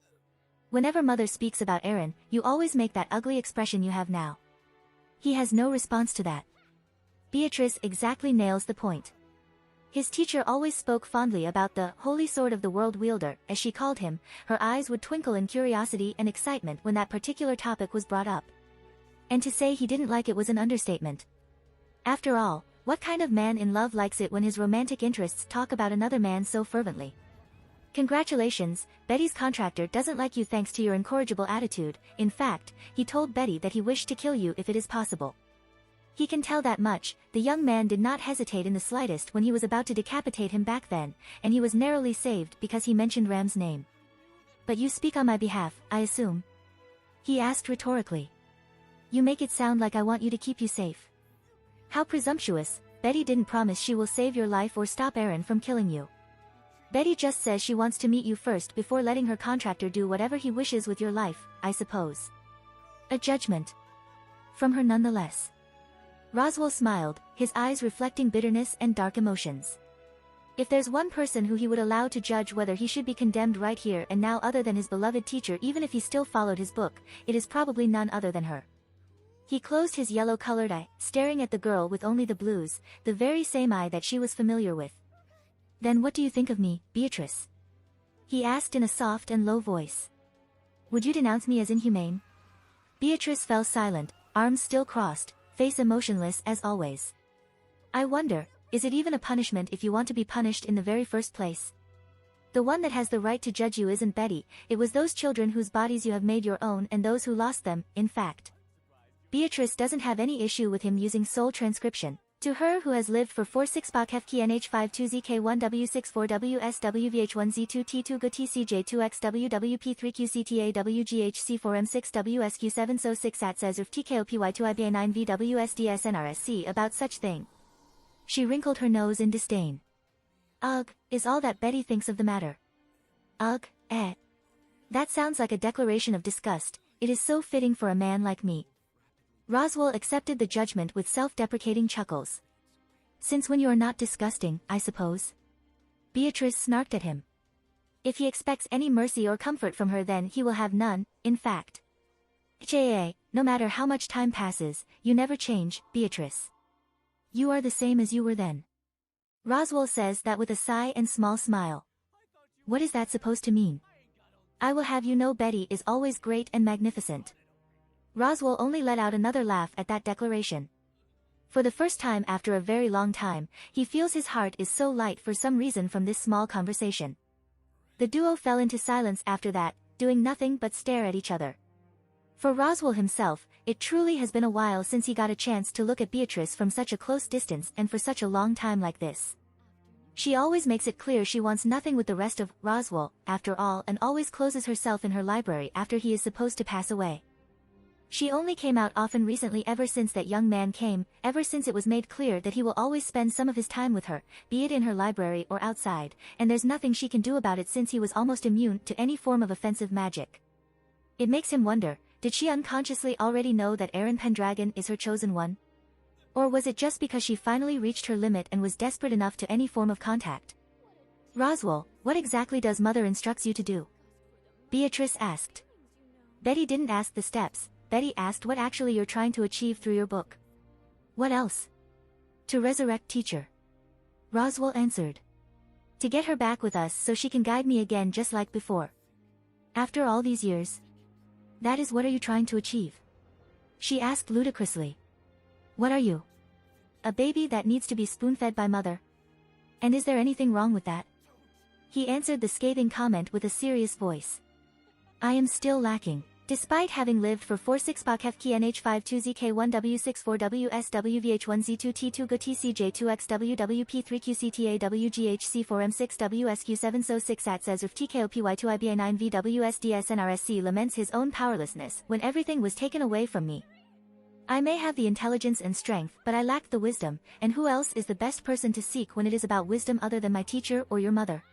Whenever Mother speaks about Aaron, you always make that ugly expression you have now. He has no response to that. Beatrice exactly nails the point. His teacher always spoke fondly about the holy sword of the world wielder, as she called him. Her eyes would twinkle in curiosity and excitement when that particular topic was brought up. And to say he didn't like it was an understatement. After all, what kind of man in love likes it when his romantic interests talk about another man so fervently? Congratulations, Betty's contractor doesn't like you thanks to your incorrigible attitude. In fact, he told Betty that he wished to kill you if it is possible. He can tell that much. The young man did not hesitate in the slightest when he was about to decapitate him back then, and he was narrowly saved because he mentioned Ram's name. But you speak on my behalf, I assume? He asked rhetorically. You make it sound like I want you to keep you safe. How presumptuous. Betty didn't promise she will save your life or stop Aaron from killing you. Betty just says she wants to meet you first before letting her contractor do whatever he wishes with your life, I suppose. A judgment. From her nonetheless. Roswell smiled, his eyes reflecting bitterness and dark emotions. If there's one person who he would allow to judge whether he should be condemned right here and now other than his beloved teacher, even if he still followed his book, it is probably none other than her. He closed his yellow-colored eye, staring at the girl with only the blues, the very same eye that she was familiar with. Then what do you think of me, Beatrice? He asked in a soft and low voice. Would you denounce me as inhumane? Beatrice fell silent, arms still crossed, face emotionless as always. I wonder, is it even a punishment if you want to be punished in the very first place? The one that has the right to judge you isn't Betty, it was those children whose bodies you have made your own and those who lost them, in fact. Beatrice doesn't have any issue with him using soul transcription. To her who has lived for 46BACF2ZK1W64WSWVH1Z2T2GTCJ2XWW P3QCTA WG8C4M6WSQ7 so 6 TKOPY2IBA9VWSDSNRSC about such thing. She wrinkled her nose in disdain. Ugh, is all that Betty thinks of the matter. Ugh, eh. That sounds like a declaration of disgust. it is so fitting for a man like me. Roswell accepted the judgment with self-deprecating chuckles. Since when you are not disgusting, I suppose? Beatrice snarked at him. If he expects any mercy or comfort from her, then he will have none, in fact. No matter how much time passes, you never change, Beatrice. You are the same as you were then. Roswell says that with a sigh and small smile. What is that supposed to mean? I will have you know Betty is always great and magnificent. Roswell only let out another laugh at that declaration. For the first time after a very long time, he feels his heart is so light for some reason from this small conversation. The duo fell into silence after that, doing nothing but stare at each other. For Roswell himself, it truly has been a while since he got a chance to look at Beatrice from such a close distance and for such a long time like this. She always makes it clear she wants nothing with the rest of Roswell, after all, and always closes herself in her library after he is supposed to pass away. She only came out often recently ever since that young man came, ever since it was made clear that he will always spend some of his time with her, be it in her library or outside, and there's nothing she can do about it since he was almost immune to any form of offensive magic. It makes him wonder, did she unconsciously already know that Aaron Pendragon is her chosen one? Or was it just because she finally reached her limit and was desperate enough to any form of contact? Roswell, what exactly does Mother instructs you to do? Beatrice asked. Betty didn't ask the steps, Betty asked what actually you're trying to achieve through your book. What else? To resurrect teacher. Roswell answered. To get her back with us so she can guide me again just like before. After all these years. That is what are you trying to achieve? She asked ludicrously. What are you? A baby that needs to be spoon-fed by Mother? And is there anything wrong with that? He answered the scathing comment with a serious voice. I am still lacking. Despite having lived for 46PAKFKNH52ZK1W64WSWVH1Z2T2 GTCJ2XWWP3QCTAWGH7 TKOPY2IBA9VWSDSNRSC laments his own powerlessness when everything was taken away from me. I may have the intelligence and strength, but I lacked the wisdom, and who else is the best person to seek when it is about wisdom other than my teacher or your mother?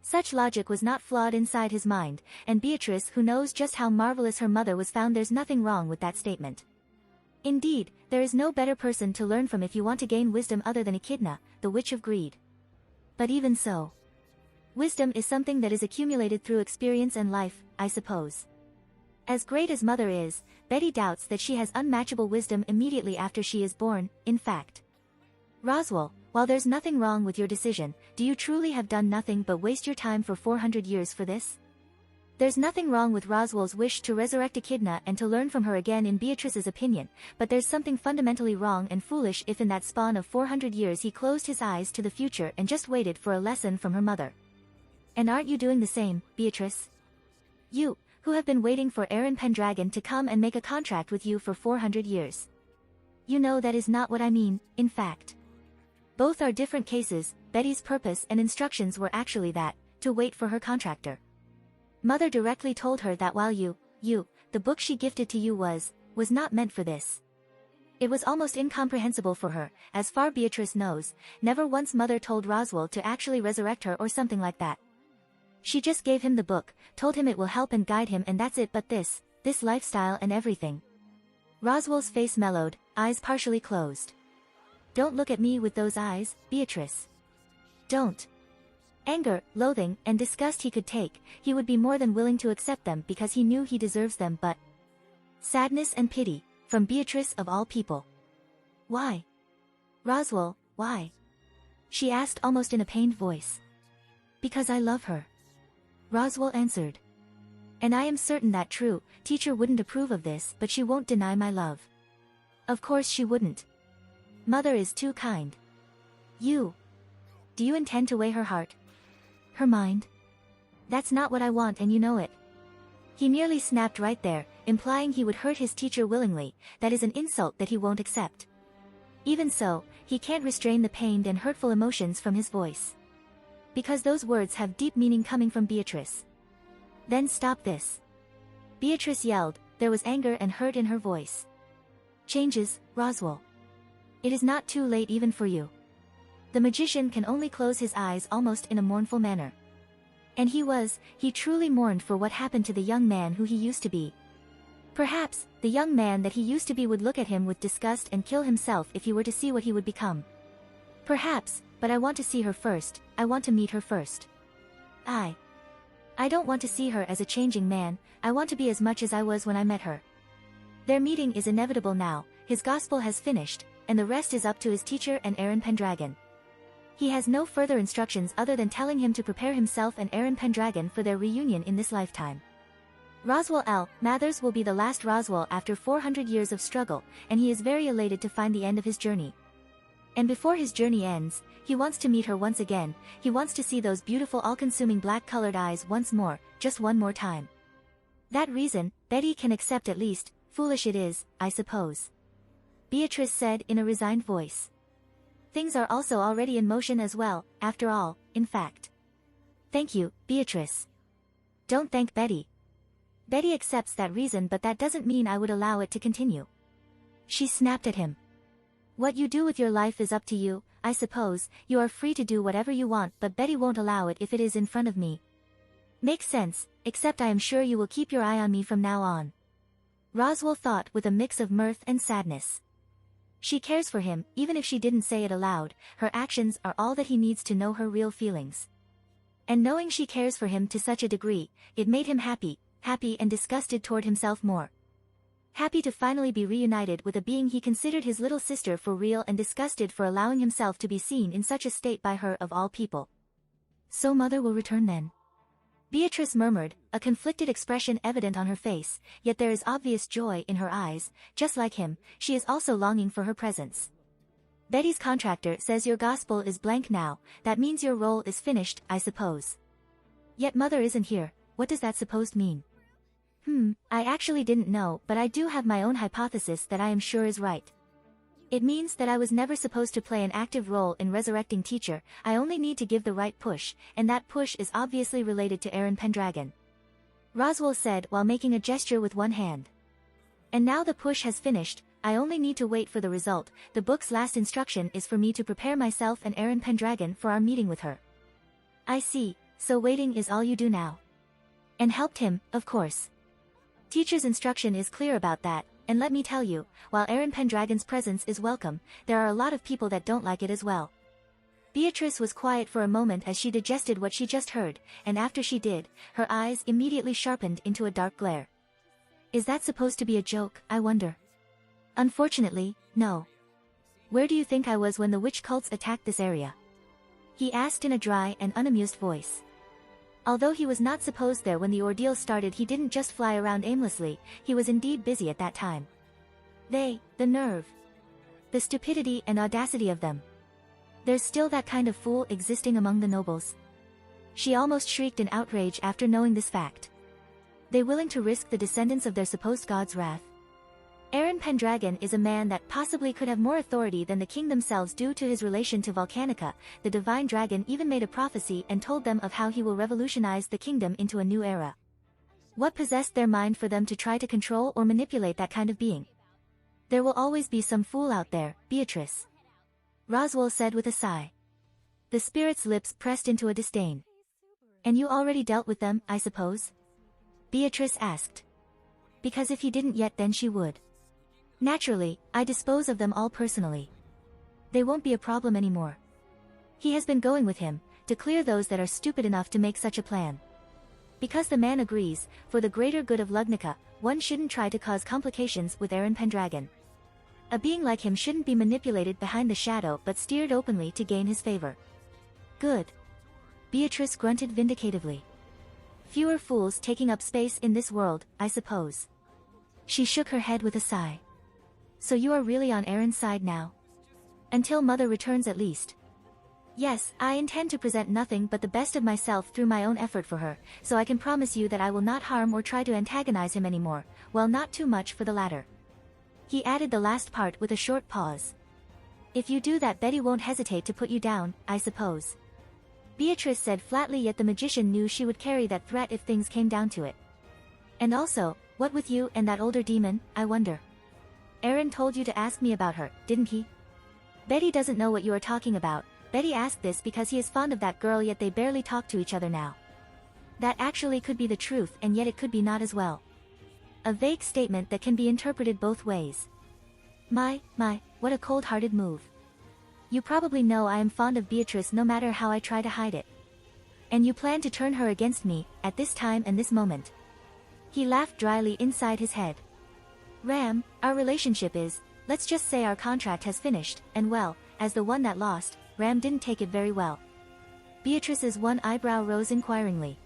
Such logic was not flawed inside his mind, and Beatrice, who knows just how marvelous her mother was, found there's nothing wrong with that statement. Indeed, there is no better person to learn from if you want to gain wisdom other than Echidna, the Witch of Greed. But even so, wisdom is something that is accumulated through experience and life, I suppose. As great as Mother is, Betty doubts that she has unmatchable wisdom immediately after she is born, in fact. Roswell, while there's nothing wrong with your decision, do you truly have done nothing but waste your time for 400 years for this? There's nothing wrong with Roswell's wish to resurrect Echidna and to learn from her again in Beatrice's opinion, but there's something fundamentally wrong and foolish if in that span of 400 years he closed his eyes to the future and just waited for a lesson from her mother. And aren't you doing the same, Beatrice? You, who have been waiting for Aaron Pendragon to come and make a contract with you for 400 years. You know that is not what I mean, in fact. Both are different cases. Betty's purpose and instructions were actually that, to wait for her contractor. Mother directly told her that while the book she gifted to you was not meant for this. It was almost incomprehensible for her, as far Beatrice knows, never once Mother told Roswell to actually resurrect her or something like that. She just gave him the book, told him it will help and guide him, and that's it. But this lifestyle and everything. Roswell's face mellowed, eyes partially closed. Don't look at me with those eyes, Beatrice. Don't. Anger, loathing, and disgust he could take, he would be more than willing to accept them because he knew he deserves them, but sadness and pity, from Beatrice of all people. Why? Roswell, why? She asked almost in a pained voice. Because I love her. Roswell answered. And I am certain that true, teacher wouldn't approve of this, but she won't deny my love. Of course she wouldn't. Mother is too kind. Do you intend to weigh her heart? Her mind? That's not what I want, and you know it. He nearly snapped right there, implying he would hurt his teacher willingly. That is an insult that he won't accept. Even so, he can't restrain the pained and hurtful emotions from his voice. Because those words have deep meaning coming from Beatrice. Then stop this. Beatrice yelled, there was anger and hurt in her voice. Changes, Roswell. It is not too late even for you. The magician can only close his eyes almost in a mournful manner. And he truly mourned for what happened to the young man who he used to be. Perhaps, the young man that he used to be would look at him with disgust and kill himself if he were to see what he would become. Perhaps, but I want to see her first, I want to meet her first. I don't want to see her as a changing man, I want to be as much as I was when I met her. Their meeting is inevitable now, his gospel has finished, and the rest is up to his teacher and Aaron Pendragon. He has no further instructions other than telling him to prepare himself and Aaron Pendragon for their reunion in this lifetime. Roswell L. Mathers will be the last Roswell after 400 years of struggle, and he is very elated to find the end of his journey. And before his journey ends, he wants to meet her once again, he wants to see those beautiful all-consuming black-colored eyes once more, just one more time. That reason, Betty can accept at least, foolish it is, I suppose. Beatrice said in a resigned voice. Things are also already in motion as well, after all, in fact. Thank you, Beatrice. Don't thank Betty. Betty accepts that reason, but that doesn't mean I would allow it to continue. She snapped at him. What you do with your life is up to you, I suppose, you are free to do whatever you want, but Betty won't allow it if it is in front of me. Makes sense, except I am sure you will keep your eye on me from now on. Roswell thought with a mix of mirth and sadness. She cares for him, even if she didn't say it aloud, her actions are all that he needs to know her real feelings. And knowing she cares for him to such a degree, it made him happy and disgusted toward himself more. Happy to finally be reunited with a being he considered his little sister for real, and disgusted for allowing himself to be seen in such a state by her of all people. So Mother will return then? Beatrice murmured, a conflicted expression evident on her face, yet there is obvious joy in her eyes. Just like him, she is also longing for her presence. Betty's contractor says your gospel is blank now, that means your role is finished, I suppose. Yet Mother isn't here, what does that supposed mean? I actually didn't know, but I do have my own hypothesis that I am sure is right. It means that I was never supposed to play an active role in resurrecting teacher, I only need to give the right push, and that push is obviously related to Aaron Pendragon. Roswell said while making a gesture with one hand. And now the push has finished, I only need to wait for the result. The book's last instruction is for me to prepare myself and Aaron Pendragon for our meeting with her. I see, so waiting is all you do now. And helped him, of course. Teacher's instruction is clear about that, and let me tell you, while Aaron Pendragon's presence is welcome, there are a lot of people that don't like it as well. Beatrice was quiet for a moment as she digested what she just heard, and after she did, her eyes immediately sharpened into a dark glare. Is that supposed to be a joke, I wonder? Unfortunately, no. Where do you think I was when the witch cults attacked this area? He asked in a dry and unamused voice. Although he was not supposed there when the ordeal started, he didn't just fly around aimlessly, he was indeed busy at that time. The nerve. The stupidity and audacity of them. There's still that kind of fool existing among the nobles. She almost shrieked in outrage after knowing this fact. They willing to risk the descendants of their supposed god's wrath? Aaron Pendragon is a man that possibly could have more authority than the king themselves due to his relation to Volcanica. The divine dragon even made a prophecy and told them of how he will revolutionize the kingdom into a new era. What possessed their mind for them to try to control or manipulate that kind of being? There will always be some fool out there, Beatrice. Roswell said with a sigh. The spirit's lips pressed into a disdain. And you already dealt with them, I suppose? Beatrice asked. Because if he didn't yet, then she would. Naturally, I dispose of them all personally. They won't be a problem anymore. He has been going with him, to clear those that are stupid enough to make such a plan. Because the man agrees, for the greater good of Lugnica, one shouldn't try to cause complications with Aaron Pendragon. A being like him shouldn't be manipulated behind the shadow but steered openly to gain his favor. Good. Beatrice grunted vindicatively. Fewer fools taking up space in this world, I suppose. She shook her head with a sigh. So you are really on Aaron's side now? Until Mother returns at least. Yes, I intend to present nothing but the best of myself through my own effort for her, so I can promise you that I will not harm or try to antagonize him anymore, well, not too much for the latter. He added the last part with a short pause. If you do that, Betty won't hesitate to put you down, I suppose. Beatrice said flatly, yet the magician knew she would carry that threat if things came down to it. And also, what with you and that older demon, I wonder? Aaron told you to ask me about her, didn't he? Betty doesn't know what you are talking about. Betty asked this because he is fond of that girl, yet they barely talk to each other now. That actually could be the truth, and yet it could be not as well. a vague statement that can be interpreted both ways. My, what a cold-hearted move. You probably know I am fond of Beatrice no matter how I try to hide it. And you plan to turn her against me, at this time and this moment. He laughed dryly inside his head. Ram, our relationship is, let's just say our contract has finished, and well, as the one that lost, Ram didn't take it very well. Beatrice's one eyebrow rose inquiringly.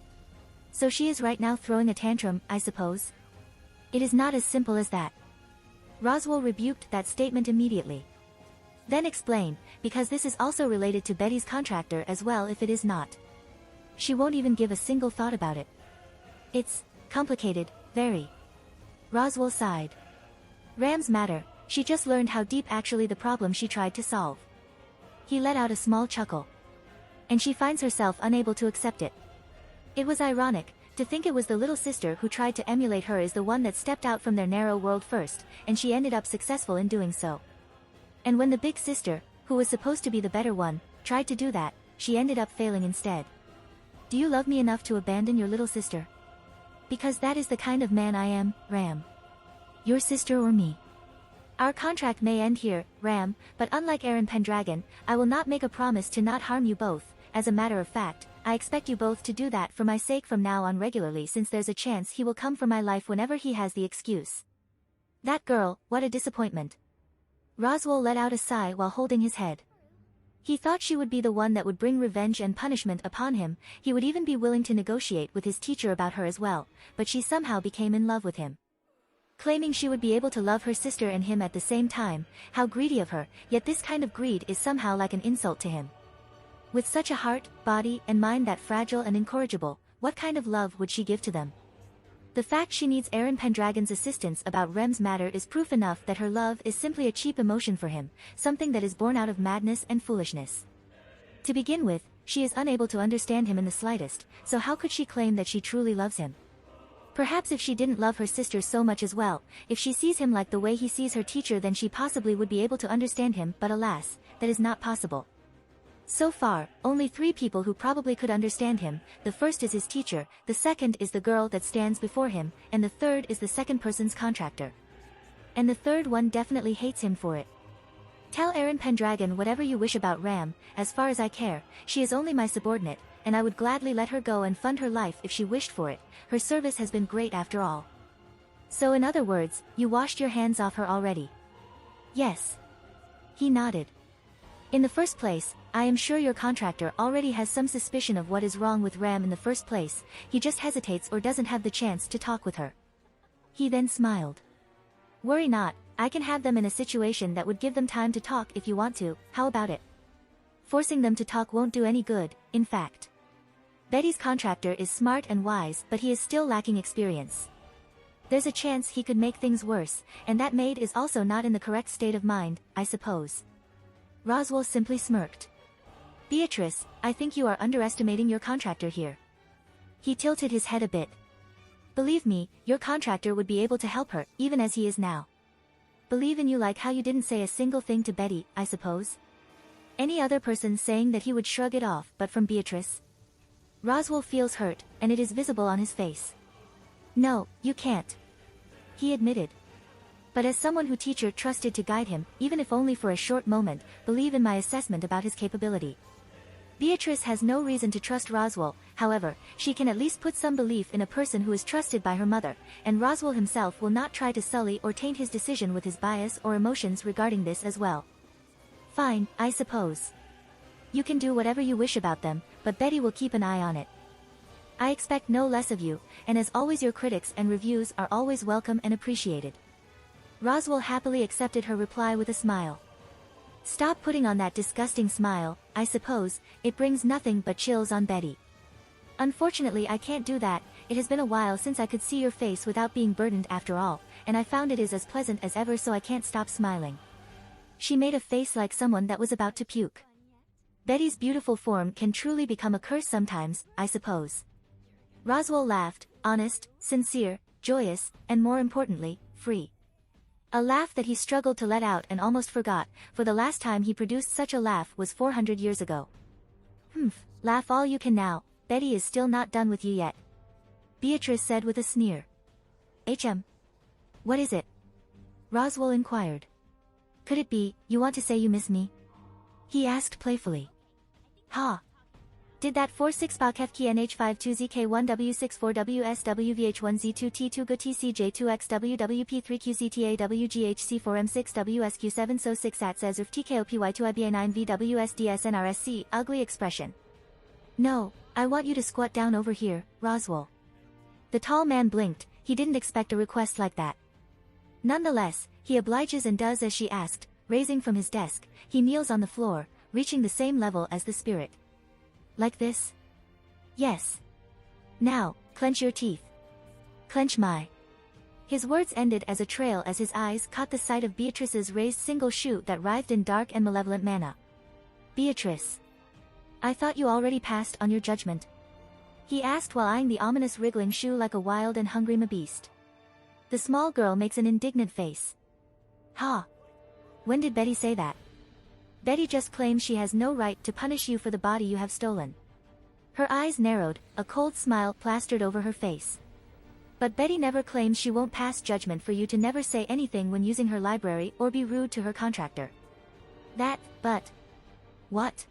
So she is right now throwing a tantrum, I suppose? It is not as simple as that. Roswell rebuked that statement immediately. Then explain, because this is also related to Betty's contractor as well if it is not. She won't even give a single thought about it. It's complicated, very. Roswell sighed. Ram's matter, she just learned how deep actually the problem she tried to solve. He let out a small chuckle. And she finds herself unable to accept it. It was ironic, to think it was the little sister who tried to emulate her is the one that stepped out from their narrow world first, and she ended up successful in doing so. And when the big sister, who was supposed to be the better one, tried to do that, she ended up failing instead. Do you love me enough to abandon your little sister? Because that is the kind of man I am, Ram. Your sister or me. Our contract may end here, Ram, but unlike Aaron Pendragon, I will not make a promise to not harm you both. As a matter of fact, I expect you both to do that for my sake from now on regularly since there's a chance he will come for my life whenever he has the excuse. That girl, what a disappointment. Roswell let out a sigh while holding his head. He thought she would be the one that would bring revenge and punishment upon him, he would even be willing to negotiate with his teacher about her as well, but she somehow became in love with him. Claiming she would be able to love her sister and him at the same time, how greedy of her, yet this kind of greed is somehow like an insult to him. With such a heart, body, and mind that fragile and incorrigible, what kind of love would she give to them? The fact she needs Aaron Pendragon's assistance about Rem's matter is proof enough that her love is simply a cheap emotion for him, something that is born out of madness and foolishness. To begin with, she is unable to understand him in the slightest, so how could she claim that she truly loves him? Perhaps if she didn't love her sister so much as well, if she sees him like the way he sees her teacher, then she possibly would be able to understand him, but alas, that is not possible. So far, only 3 people who probably could understand him, the first is his teacher, the second is the girl that stands before him, and the third is the second person's contractor. And the third one definitely hates him for it. Tell Aaron Pendragon whatever you wish about Ram, as far as I care, she is only my subordinate, and I would gladly let her go and fund her life if she wished for it, her service has been great after all. So in other words, you washed your hands off her already? Yes. He nodded. In the first place, I am sure your contractor already has some suspicion of what is wrong with Ram in the first place, he just hesitates or doesn't have the chance to talk with her. He then smiled. Worry not, I can have them in a situation that would give them time to talk if you want to, how about it? Forcing them to talk won't do any good, in fact. Betty's contractor is smart and wise, but he is still lacking experience. There's a chance he could make things worse, and that maid is also not in the correct state of mind, I suppose. Roswell simply smirked. Beatrice, I think you are underestimating your contractor here. He tilted his head a bit. Believe me, your contractor would be able to help her, even as he is now. Believe in you like how you didn't say a single thing to Betty, I suppose? Any other person saying that he would shrug it off, but from Beatrice? Roswell feels hurt, and it is visible on his face. No, you can't. He admitted. But as someone who teacher trusted to guide him, even if only for a short moment, believe in my assessment about his capability. Beatrice has no reason to trust Roswell, however, she can at least put some belief in a person who is trusted by her mother, and Roswell himself will not try to sully or taint his decision with his bias or emotions regarding this as well. Fine, I suppose. You can do whatever you wish about them, but Betty will keep an eye on it. I expect no less of you, and as always your critics and reviews are always welcome and appreciated. Roswell happily accepted her reply with a smile. Stop putting on that disgusting smile, I suppose, it brings nothing but chills on Betty. Unfortunately I can't do that, it has been a while since I could see your face without being burdened after all, and I found it is as pleasant as ever so I can't stop smiling. She made a face like someone that was about to puke. Betty's beautiful form can truly become a curse sometimes, I suppose. Roswell laughed, honest, sincere, joyous, and more importantly, free. A laugh that he struggled to let out and almost forgot, for the last time he produced such a laugh was 400 years ago. Humph, laugh all you can now, Betty is still not done with you yet. Beatrice said with a sneer. What is it? Roswell inquired. Could it be, you want to say you miss me? He asked playfully. Ha! Did that 46 Bakevki NH52ZK1W64WSWVH1Z2T2 GTCJ2XWWP3QZTAWGHC4M6WSQ7 So 6 at says if TKOPY2IBA9VWSDSNRSC, ugly expression. No, I want you to squat down over here, Roswell. The tall man blinked, he didn't expect a request like that. Nonetheless, he obliges and does as she asked, raising from his desk, he kneels on the floor, reaching the same level as the spirit. Like this? Yes. Now, clench your teeth. Clench my. His words ended as a trail as his eyes caught the sight of Beatrice's raised single shoe that writhed in dark and malevolent manna. Beatrice. I thought you already passed on your judgment. He asked while eyeing the ominous wriggling shoe like a wild and hungry beast. The small girl makes an indignant face. Ha! When did Betty say that? Betty just claims she has no right to punish you for the body you have stolen. Her eyes narrowed, a cold smile plastered over her face. But Betty never claims she won't pass judgment for you to never say anything when using her library or be rude to her contractor. But... What?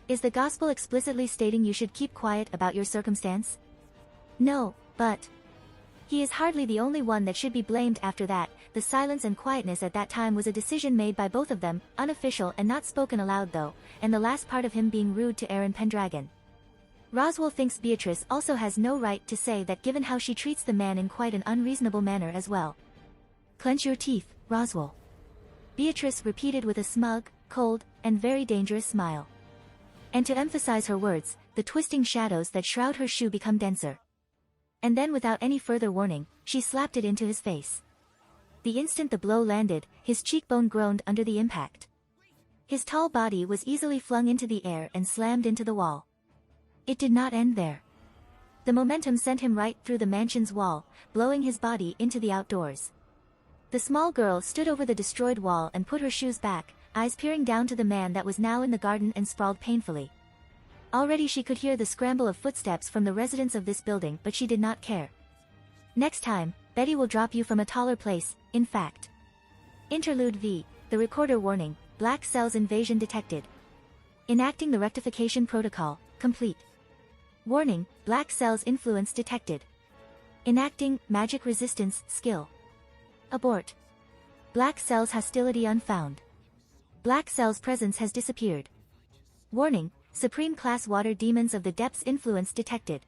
Is the gospel explicitly stating you should keep quiet about your circumstance? No, but... He is hardly the only one that should be blamed after that. The silence and quietness at that time was a decision made by both of them, unofficial and not spoken aloud though, and the last part of him being rude to Aaron Pendragon. Roswell thinks Beatrice also has no right to say that given how she treats the man in quite an unreasonable manner as well. Clench your teeth, Roswell. Beatrice repeated with a smug, cold, and very dangerous smile. And to emphasize her words, the twisting shadows that shroud her shoe become denser. And then without any further warning, she slapped it into his face. The instant the blow landed, his cheekbone groaned under the impact. His tall body was easily flung into the air and slammed into the wall. It did not end there. The momentum sent him right through the mansion's wall, blowing his body into the outdoors. The small girl stood over the destroyed wall and put her shoes back, eyes peering down to the man that was now in the garden and sprawled painfully. Already she could hear the scramble of footsteps from the residents of this building, but she did not care. Next time, Betty will drop you from a taller place, in fact. Interlude V, the recorder warning, black cells invasion detected. Enacting the rectification protocol, complete. Warning, black cells influence detected. Enacting, magic resistance, skill. Abort. Black cells hostility unfound. Black cells presence has disappeared. Warning, Supreme Class Water Demons of the Depths influence detected.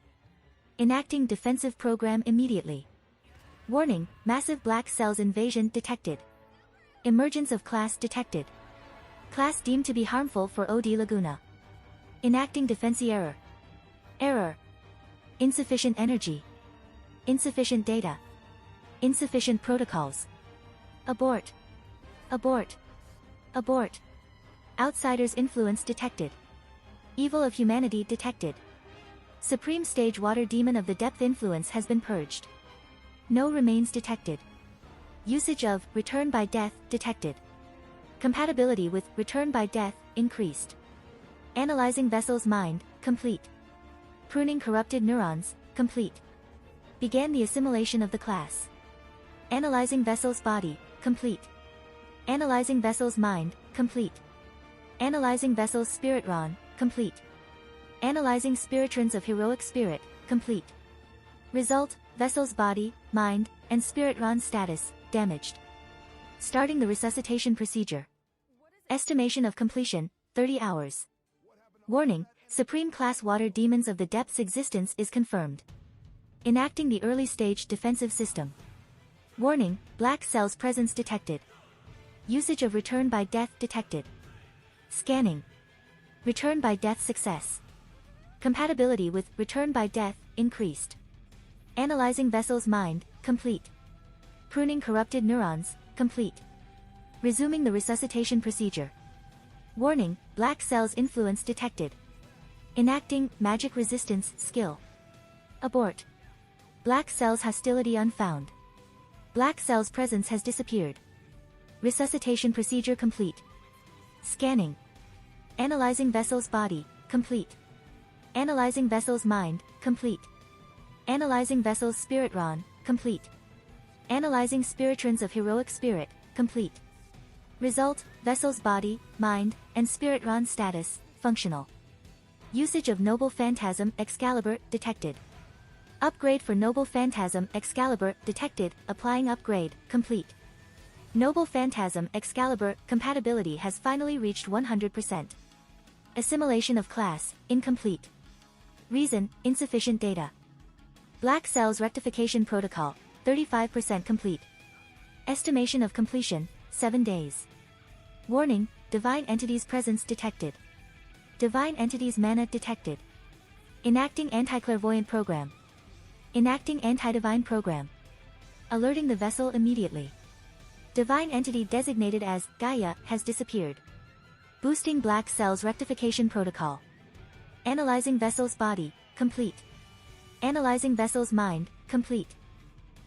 Enacting defensive program immediately. Warning, massive black cells invasion detected. Emergence of class detected. Class deemed to be harmful for OD Laguna. Enacting defensive error. Error. Insufficient energy. Insufficient data. Insufficient protocols. Abort. Abort. Abort. Outsiders influence detected. Evil of humanity detected. Supreme Stage Water Demon of the Depth influence has been purged. No remains detected. Usage of Return by Death detected. Compatibility with Return by Death increased. Analyzing Vessel's mind complete. Pruning corrupted neurons complete. Began the assimilation of the class. Analyzing Vessel's body complete. Analyzing Vessel's mind complete. Analyzing Vessel's spirit Ron complete. Analyzing spiritrons of heroic spirit complete. Result, Vessel's body, mind, and spirit Ron status damaged. Starting the resuscitation procedure. Estimation of completion, 30 hours. Warning, Supreme Class Water Demons of the Depths existence is confirmed. Enacting the early stage defensive system. Warning, black cells presence detected. Usage of Return by Death detected. Scanning. Return by Death success. Compatibility with Return by Death increased. Analyzing Vessel's mind complete. Pruning corrupted neurons complete. Resuming the resuscitation procedure. Warning, black cells influence detected. Enacting magic resistance skill. Abort. Black cells hostility unfound. Black cells presence has disappeared. Resuscitation procedure complete. Scanning. Analyzing Vessel's body complete. Analyzing Vessel's mind complete. Analyzing Vessel's spirit Ron complete. Analyzing spiritrons of heroic spirit, complete. Result, vessel's body, mind, and spiritron status, functional. Usage of Noble Phantasm Excalibur, detected. Upgrade for Noble Phantasm Excalibur, detected, applying upgrade, complete. Noble Phantasm Excalibur, compatibility has finally reached 100%. Assimilation of class, incomplete. Reason, insufficient data. Black Cells Rectification Protocol, 35% complete. Estimation of completion, 7 days. Warning, Divine Entities presence detected. Divine Entities mana detected. Enacting Anti-Clairvoyant Program. Enacting Anti-Divine Program. Alerting the vessel immediately. Divine Entity designated as Gaia has disappeared. Boosting Black Cells Rectification Protocol. Analyzing Vessel's body, complete. Analyzing Vessel's mind, complete.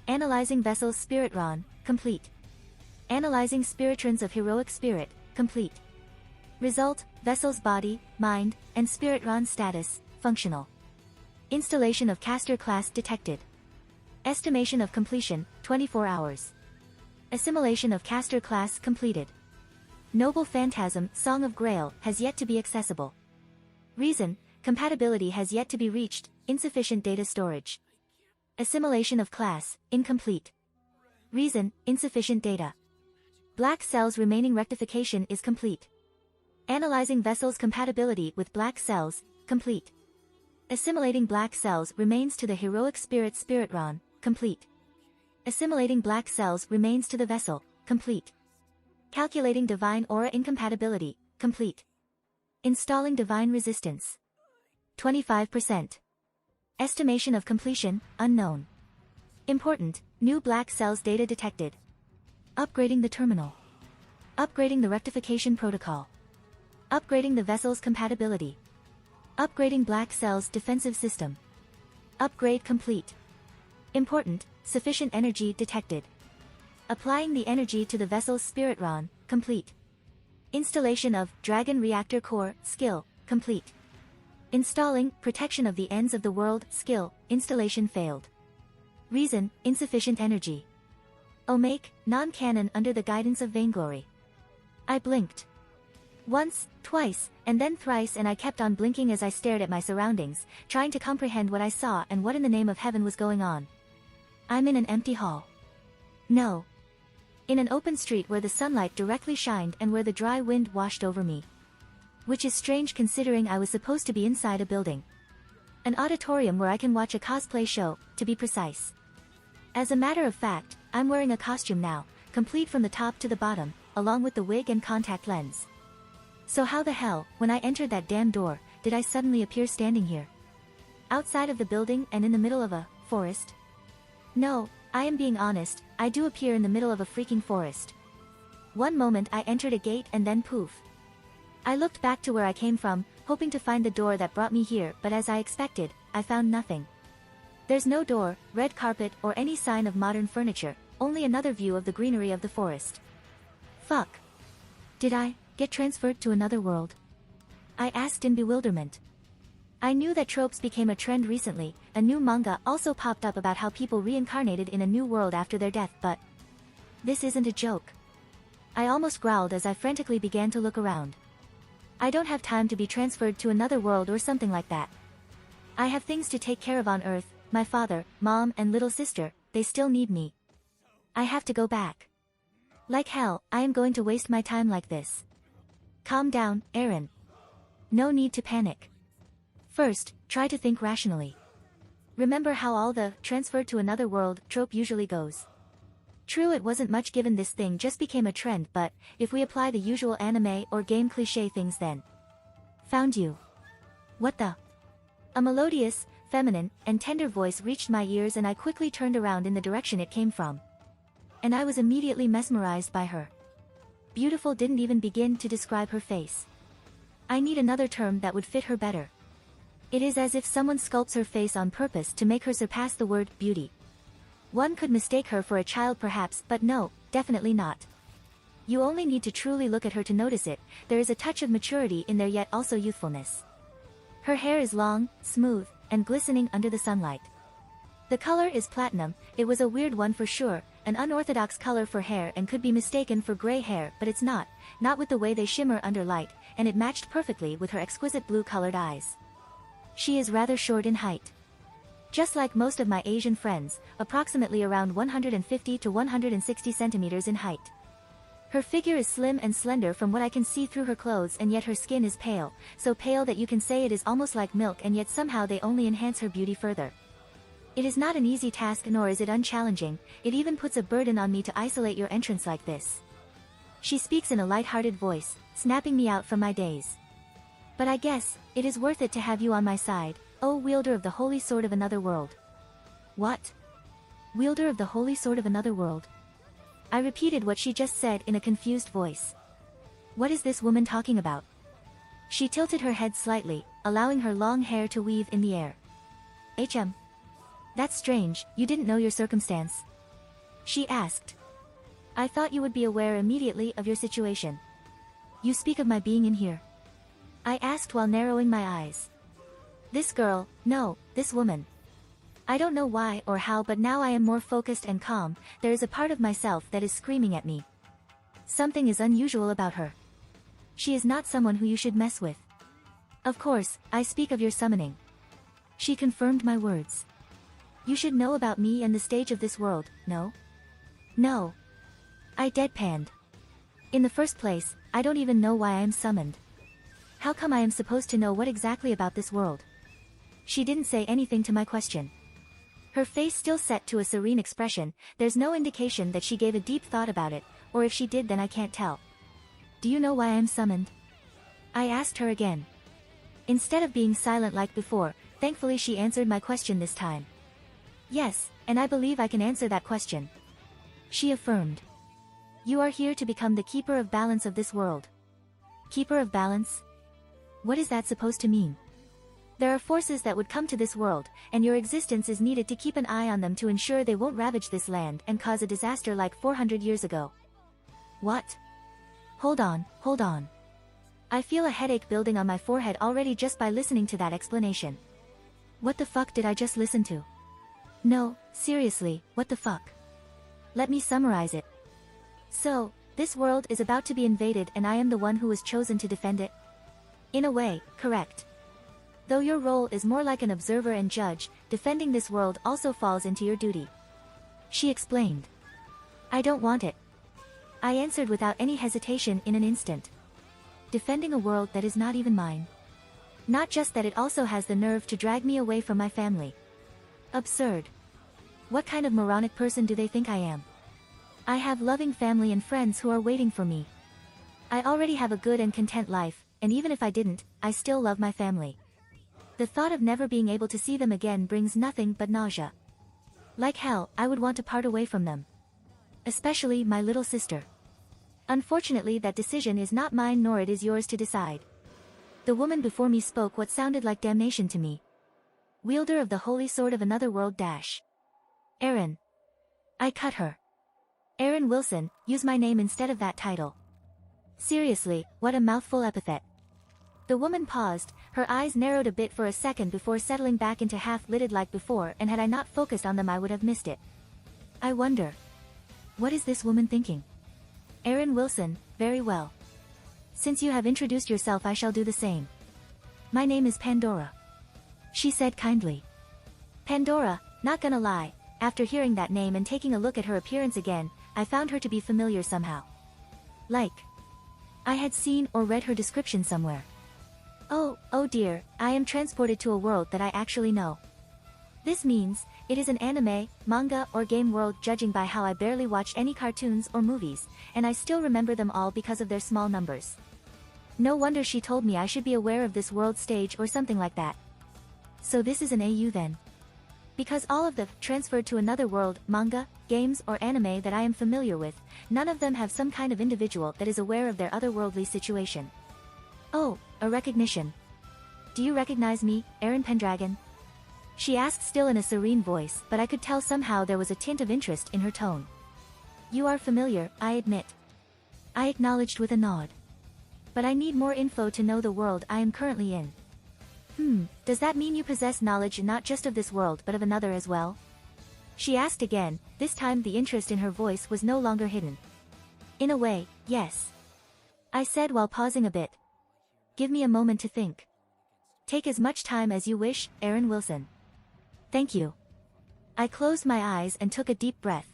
Analyzing Vessel's spiritron, complete. Analyzing spiritrons of heroic spirit, complete. Result, Vessel's body, mind, and spiritron status, functional. Installation of caster class detected. Estimation of completion, 24 hours. Assimilation of caster class completed. Noble Phantasm Song of Grail has yet to be accessible. Reason, compatibility has yet to be reached, insufficient data storage. Assimilation of class, incomplete. Reason, insufficient data. Black Cells remaining rectification is complete. Analyzing Vessel's compatibility with Black Cells, complete. Assimilating Black Cells remains to the heroic spirit spiritron, complete. Assimilating Black Cells remains to the vessel, complete. Calculating Divine Aura Incompatibility, complete. Installing Divine Resistance. 25%. Estimation of completion, unknown. Important, new Black Cells data detected. Upgrading the terminal. Upgrading the rectification protocol. Upgrading the vessel's compatibility. Upgrading Black Cells defensive system. Upgrade complete. Important, sufficient energy detected. Applying the energy to the vessel's spiritron, complete. Installation of Dragon Reactor Core skill, complete. Installing Protection of the Ends of the World skill, installation failed. Reason, insufficient energy. Omake, non-canon under the guidance of Vainglory. I blinked. Once, twice, and then thrice, and I kept on blinking as I stared at my surroundings, trying to comprehend what I saw and what in the name of heaven was going on. I'm in an empty hall. No. In an open street where the sunlight directly shined and where the dry wind washed over me. Which is strange considering I was supposed to be inside a building. An auditorium where I can watch a cosplay show, to be precise. As a matter of fact, I'm wearing a costume now, complete from the top to the bottom, along with the wig and contact lens. So how the hell, when I entered that damn door, did I suddenly appear standing here? Outside of the building and in the middle of a forest? No, I am being honest, I do appear in the middle of a freaking forest. One moment I entered a gate and then poof. I looked back to where I came from, hoping to find the door that brought me here, but as I expected, I found nothing. There's no door, red carpet, or any sign of modern furniture, only another view of the greenery of the forest. Fuck. Did I get transferred to another world? I asked in bewilderment. I knew that tropes became a trend recently, a new manga also popped up about how people reincarnated in a new world after their death, but this isn't a joke. I almost growled as I frantically began to look around. I don't have time to be transferred to another world or something like that. I have things to take care of on Earth, my father, mom, and little sister, they still need me. I have to go back. Like hell, I am going to waste my time like this. Calm down, Aaron. No need to panic. First, try to think rationally. Remember how all the transfer to another world trope usually goes. True, it wasn't much given this thing just became a trend, but if we apply the usual anime or game cliché things, then found you. What the? A melodious, feminine, and tender voice reached my ears and I quickly turned around in the direction it came from. And I was immediately mesmerized by her. Beautiful didn't even begin to describe her face. I need another term that would fit her better. It is as if someone sculpts her face on purpose to make her surpass the word beauty. One could mistake her for a child perhaps, but no, definitely not. You only need to truly look at her to notice it, there is a touch of maturity in there yet also youthfulness. Her hair is long, smooth, and glistening under the sunlight. The color is platinum, it was a weird one for sure, an unorthodox color for hair and could be mistaken for gray hair, but it's not with the way they shimmer under light, and it matched perfectly with her exquisite blue-colored eyes. She is rather short in height. Just like most of my Asian friends, approximately around 150 to 160 centimeters in height. Her figure is slim and slender from what I can see through her clothes, and yet her skin is pale, so pale that you can say it is almost like milk, and yet somehow they only enhance her beauty further. It is not an easy task, nor is it unchallenging. It even puts a burden on me to isolate your entrance like this. She speaks in a light-hearted voice, snapping me out from my daze. But I guess it is worth it to have you on my side, O wielder of the holy sword of another world. What? Wielder of the holy sword of another world? I repeated what she just said in a confused voice. What is this woman talking about? She tilted her head slightly, allowing her long hair to weave in the air. That's strange, you didn't know your circumstance? She asked. I thought you would be aware immediately of your situation. You speak of my being in here? I asked while narrowing my eyes. This girl, no, this woman. I don't know why or how, but now I am more focused and calm. There is a part of myself that is screaming at me. Something is unusual about her. She is not someone who you should mess with. Of course, I speak of your summoning. She confirmed my words. You should know about me and the stage of this world, no? No. I deadpanned. In the first place, I don't even know why I am summoned. How come I am supposed to know what exactly about this world? She didn't say anything to my question. Her face still set to a serene expression. There's no indication that she gave a deep thought about it, or if she did then I can't tell. Do you know why I am summoned? I asked her again. Instead of being silent like before, thankfully she answered my question this time. Yes, and I believe I can answer that question. She affirmed. You are here to become the keeper of balance of this world. Keeper of balance? What is that supposed to mean? There are forces that would come to this world, and your existence is needed to keep an eye on them to ensure they won't ravage this land and cause a disaster like 400 years ago. What? Hold on. I feel a headache building on my forehead already just by listening to that explanation. What the fuck did I just listen to? No, seriously, what the fuck? Let me summarize it. So, this world is about to be invaded and I am the one who was chosen to defend it? In a way, correct. Though your role is more like an observer and judge, defending this world also falls into your duty. She explained. I don't want it. I answered without any hesitation in an instant. Defending a world that is not even mine. Not just that, it also has the nerve to drag me away from my family. Absurd. What kind of moronic person do they think I am? I have loving family and friends who are waiting for me. I already have a good and content life, and even if I didn't, I still love my family. The thought of never being able to see them again brings nothing but nausea. Like hell, I would want to part away from them. Especially my little sister. Unfortunately, that decision is not mine, nor it is yours to decide. The woman before me spoke what sounded like damnation to me. Wielder of the holy sword of another world dash. Erin. I cut her. Erin Wilson, use my name instead of that title. Seriously, what a mouthful epithet. The woman paused, her eyes narrowed a bit for a second before settling back into half-lidded like before, and had I not focused on them I would have missed it. I wonder. What is this woman thinking? Erin Wilson, very well. Since you have introduced yourself I shall do the same. My name is Pandora. She said kindly. Pandora, not gonna lie, after hearing that name and taking a look at her appearance again, I found her to be familiar somehow. Like, I had seen or read her description somewhere. Oh dear, I am transported to a world that I actually know. This means, it is an anime, manga or game world judging by how I barely watch any cartoons or movies, and I still remember them all because of their small numbers. No wonder she told me I should be aware of this world stage or something like that. So this is an AU then. Because all of the transferred to another world manga, games or anime that I am familiar with, none of them have some kind of individual that is aware of their otherworldly situation. Oh, a recognition. Do you recognize me, Erin Pendragon? She asked still in a serene voice, but I could tell somehow there was a tint of interest in her tone. You are familiar, I admit. I acknowledged with a nod. But I need more info to know the world I am currently in. Does that mean you possess knowledge not just of this world but of another as well? She asked again, this time the interest in her voice was no longer hidden. In a way, yes. I said while pausing a bit. Give me a moment to think. Take as much time as you wish, Aaron Wilson. Thank you. I closed my eyes and took a deep breath.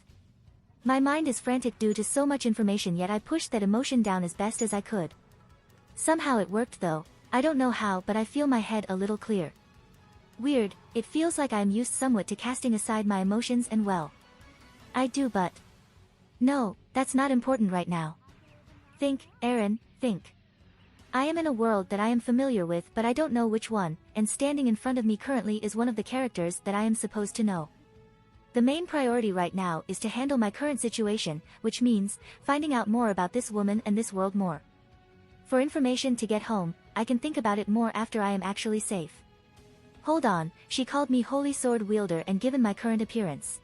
My mind is frantic due to so much information, yet I pushed that emotion down as best as I could. Somehow it worked though, I don't know how, but I feel my head a little clear. Weird, it feels like I am used somewhat to casting aside my emotions and well. I do, but... No, that's not important right now. Think, Aaron, think. I am in a world that I am familiar with but I don't know which one, and standing in front of me currently is one of the characters that I am supposed to know. The main priority right now is to handle my current situation, which means, finding out more about this woman and this world more. For information to get home, I can think about it more after I am actually safe. Hold on, she called me Holy Sword Wielder and given my current appearance.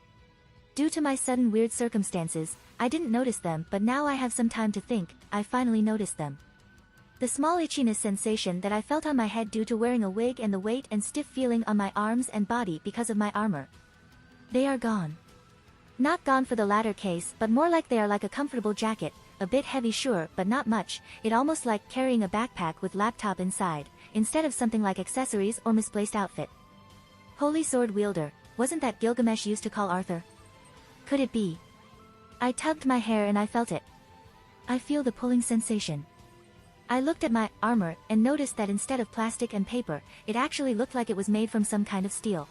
Due to my sudden weird circumstances, I didn't notice them, but now I have some time to think, I finally noticed them. The small itchiness sensation that I felt on my head due to wearing a wig and the weight and stiff feeling on my arms and body because of my armor. They are gone. Not gone for the latter case, but more like they are like a comfortable jacket, a bit heavy sure, but not much, it almost like carrying a backpack with laptop inside, instead of something like accessories or misplaced outfit. Holy Sword Wielder, wasn't that Gilgamesh used to call Arthur? Could it be? I tugged my hair and I felt it. I feel the pulling sensation. I looked at my armor and noticed that instead of plastic and paper, it actually looked like it was made from some kind of steel.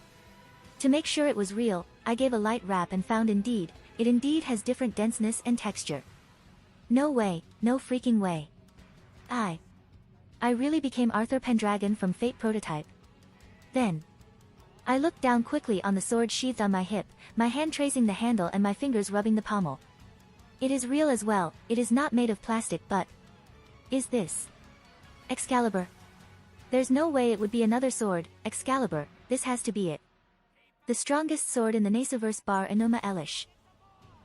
To make sure it was real, I gave a light wrap and found it indeed has different denseness and texture. No way, no freaking way. I really became Arthur Pendragon from Fate Prototype. Then, I looked down quickly on the sword sheathed on my hip, my hand tracing the handle and my fingers rubbing the pommel. It is real as well, it is not made of plastic but... Is this Excalibur? There's no way it would be another sword, Excalibur, this has to be it. The strongest sword in the Nasaverse bar Enuma Elish.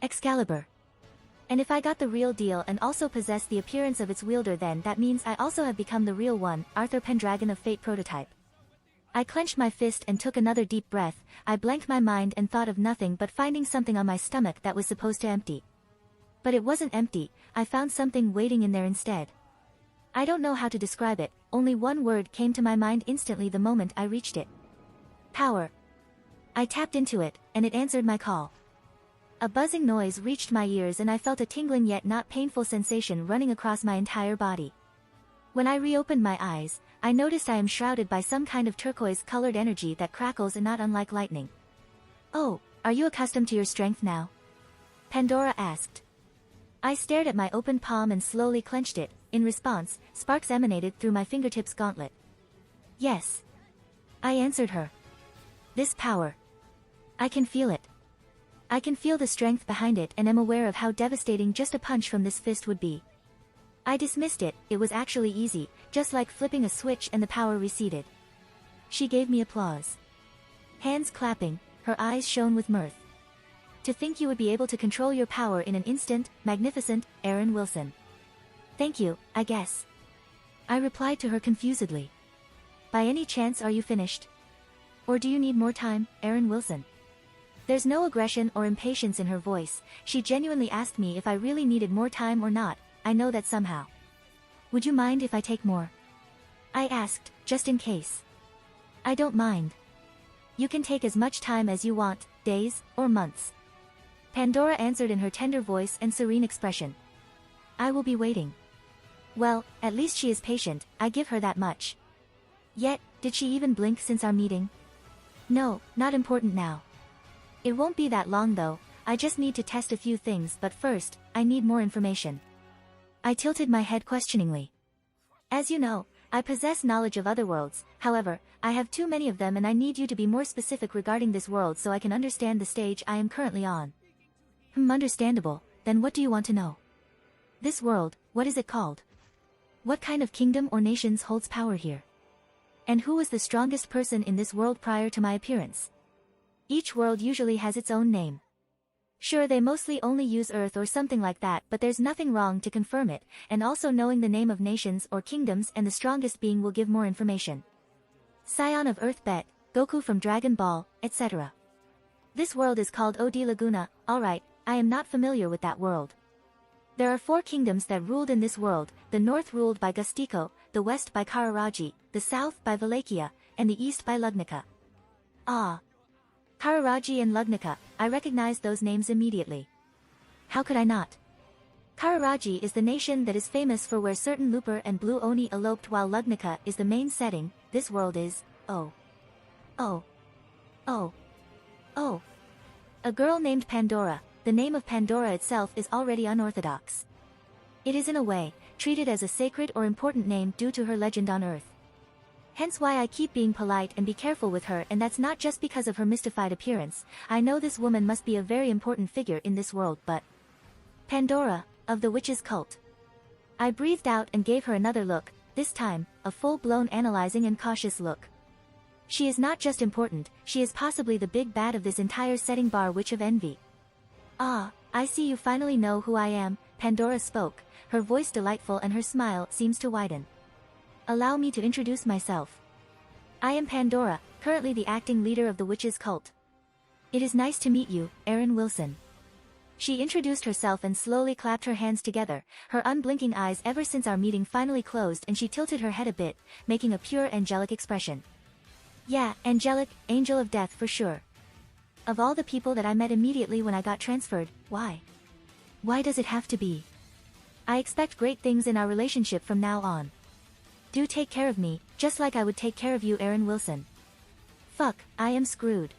Excalibur. And if I got the real deal and also possess the appearance of its wielder, then that means I also have become the real one, Arthur Pendragon of Fate Prototype. I clenched my fist and took another deep breath, I blanked my mind and thought of nothing but finding something on my stomach that was supposed to empty. But it wasn't empty, I found something waiting in there instead. I don't know how to describe it, only one word came to my mind instantly the moment I reached it. Power. I tapped into it, and it answered my call. A buzzing noise reached my ears and I felt a tingling yet not painful sensation running across my entire body. When I reopened my eyes, I noticed I am shrouded by some kind of turquoise-colored energy that crackles and not unlike lightning. Oh, are you accustomed to your strength now? Pandora asked. I stared at my open palm and slowly clenched it. In response, sparks emanated through my fingertips gauntlet. Yes. I answered her. This power. I can feel it. I can feel the strength behind it and am aware of how devastating just a punch from this fist would be. I dismissed it, it was actually easy, just like flipping a switch and the power receded. She gave me applause. Hands clapping, her eyes shone with mirth. To think you would be able to control your power in an instant, magnificent, Aaron Wilson. Thank you, I guess. I replied to her confusedly. By any chance are you finished? Or do you need more time, Aaron Wilson? There's no aggression or impatience in her voice, she genuinely asked me if I really needed more time or not, I know that somehow. Would you mind if I take more? I asked, just in case. I don't mind. You can take as much time as you want, days, or months. Pandora answered in her tender voice and serene expression. I will be waiting. Well, at least she is patient, I give her that much. Yet, did she even blink since our meeting? No, not important now. It won't be that long though, I just need to test a few things, but first, I need more information. I tilted my head questioningly. As you know, I possess knowledge of other worlds, however, I have too many of them and I need you to be more specific regarding this world so I can understand the stage I am currently on. Understandable, then what do you want to know? This world, what is it called? What kind of kingdom or nations holds power here? And who was the strongest person in this world prior to my appearance? Each world usually has its own name. Sure, they mostly only use Earth or something like that, but there's nothing wrong to confirm it, and also knowing the name of nations or kingdoms and the strongest being will give more information. Scion of Earth Bet, Goku from Dragon Ball, etc. This world is called Odi Laguna. Alright, I am not familiar with that world. There are 4 kingdoms that ruled in this world, the north ruled by Gustico, the west by Kararaji, the south by Valakia, and the east by Lugnica. Ah. Kararaji and Lugnica, I recognized those names immediately. How could I not? Kararaji is the nation that is famous for where certain Looper and Blue Oni eloped, while Lugnica is the main setting. This world is, oh. A girl named Pandora. The name of Pandora itself is already unorthodox. It is in a way, treated as a sacred or important name due to her legend on Earth. Hence why I keep being polite and be careful with her, and that's not just because of her mystified appearance. I know this woman must be a very important figure in this world, but... Pandora, of the witch's cult. I breathed out and gave her another look, this time, a full-blown analyzing and cautious look. She is not just important, she is possibly the big bad of this entire setting, bar Witch of Envy. Ah, I see you finally know who I am, Pandora spoke, her voice delightful and her smile seems to widen. Allow me to introduce myself. I am Pandora, currently the acting leader of the witch's cult. It is nice to meet you, Aaron Wilson. She introduced herself and slowly clapped her hands together, her unblinking eyes ever since our meeting finally closed, and she tilted her head a bit, making a pure angelic expression. Yeah, angelic, angel of death for sure. Of all the people that I met immediately when I got transferred, why? Why does it have to be? I expect great things in our relationship from now on. Do take care of me, just like I would take care of you, Aaron Wilson. Fuck, I am screwed.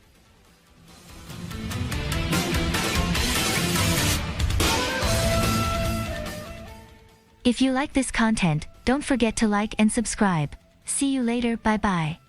If you like this content, don't forget to like and subscribe. See you later, bye bye.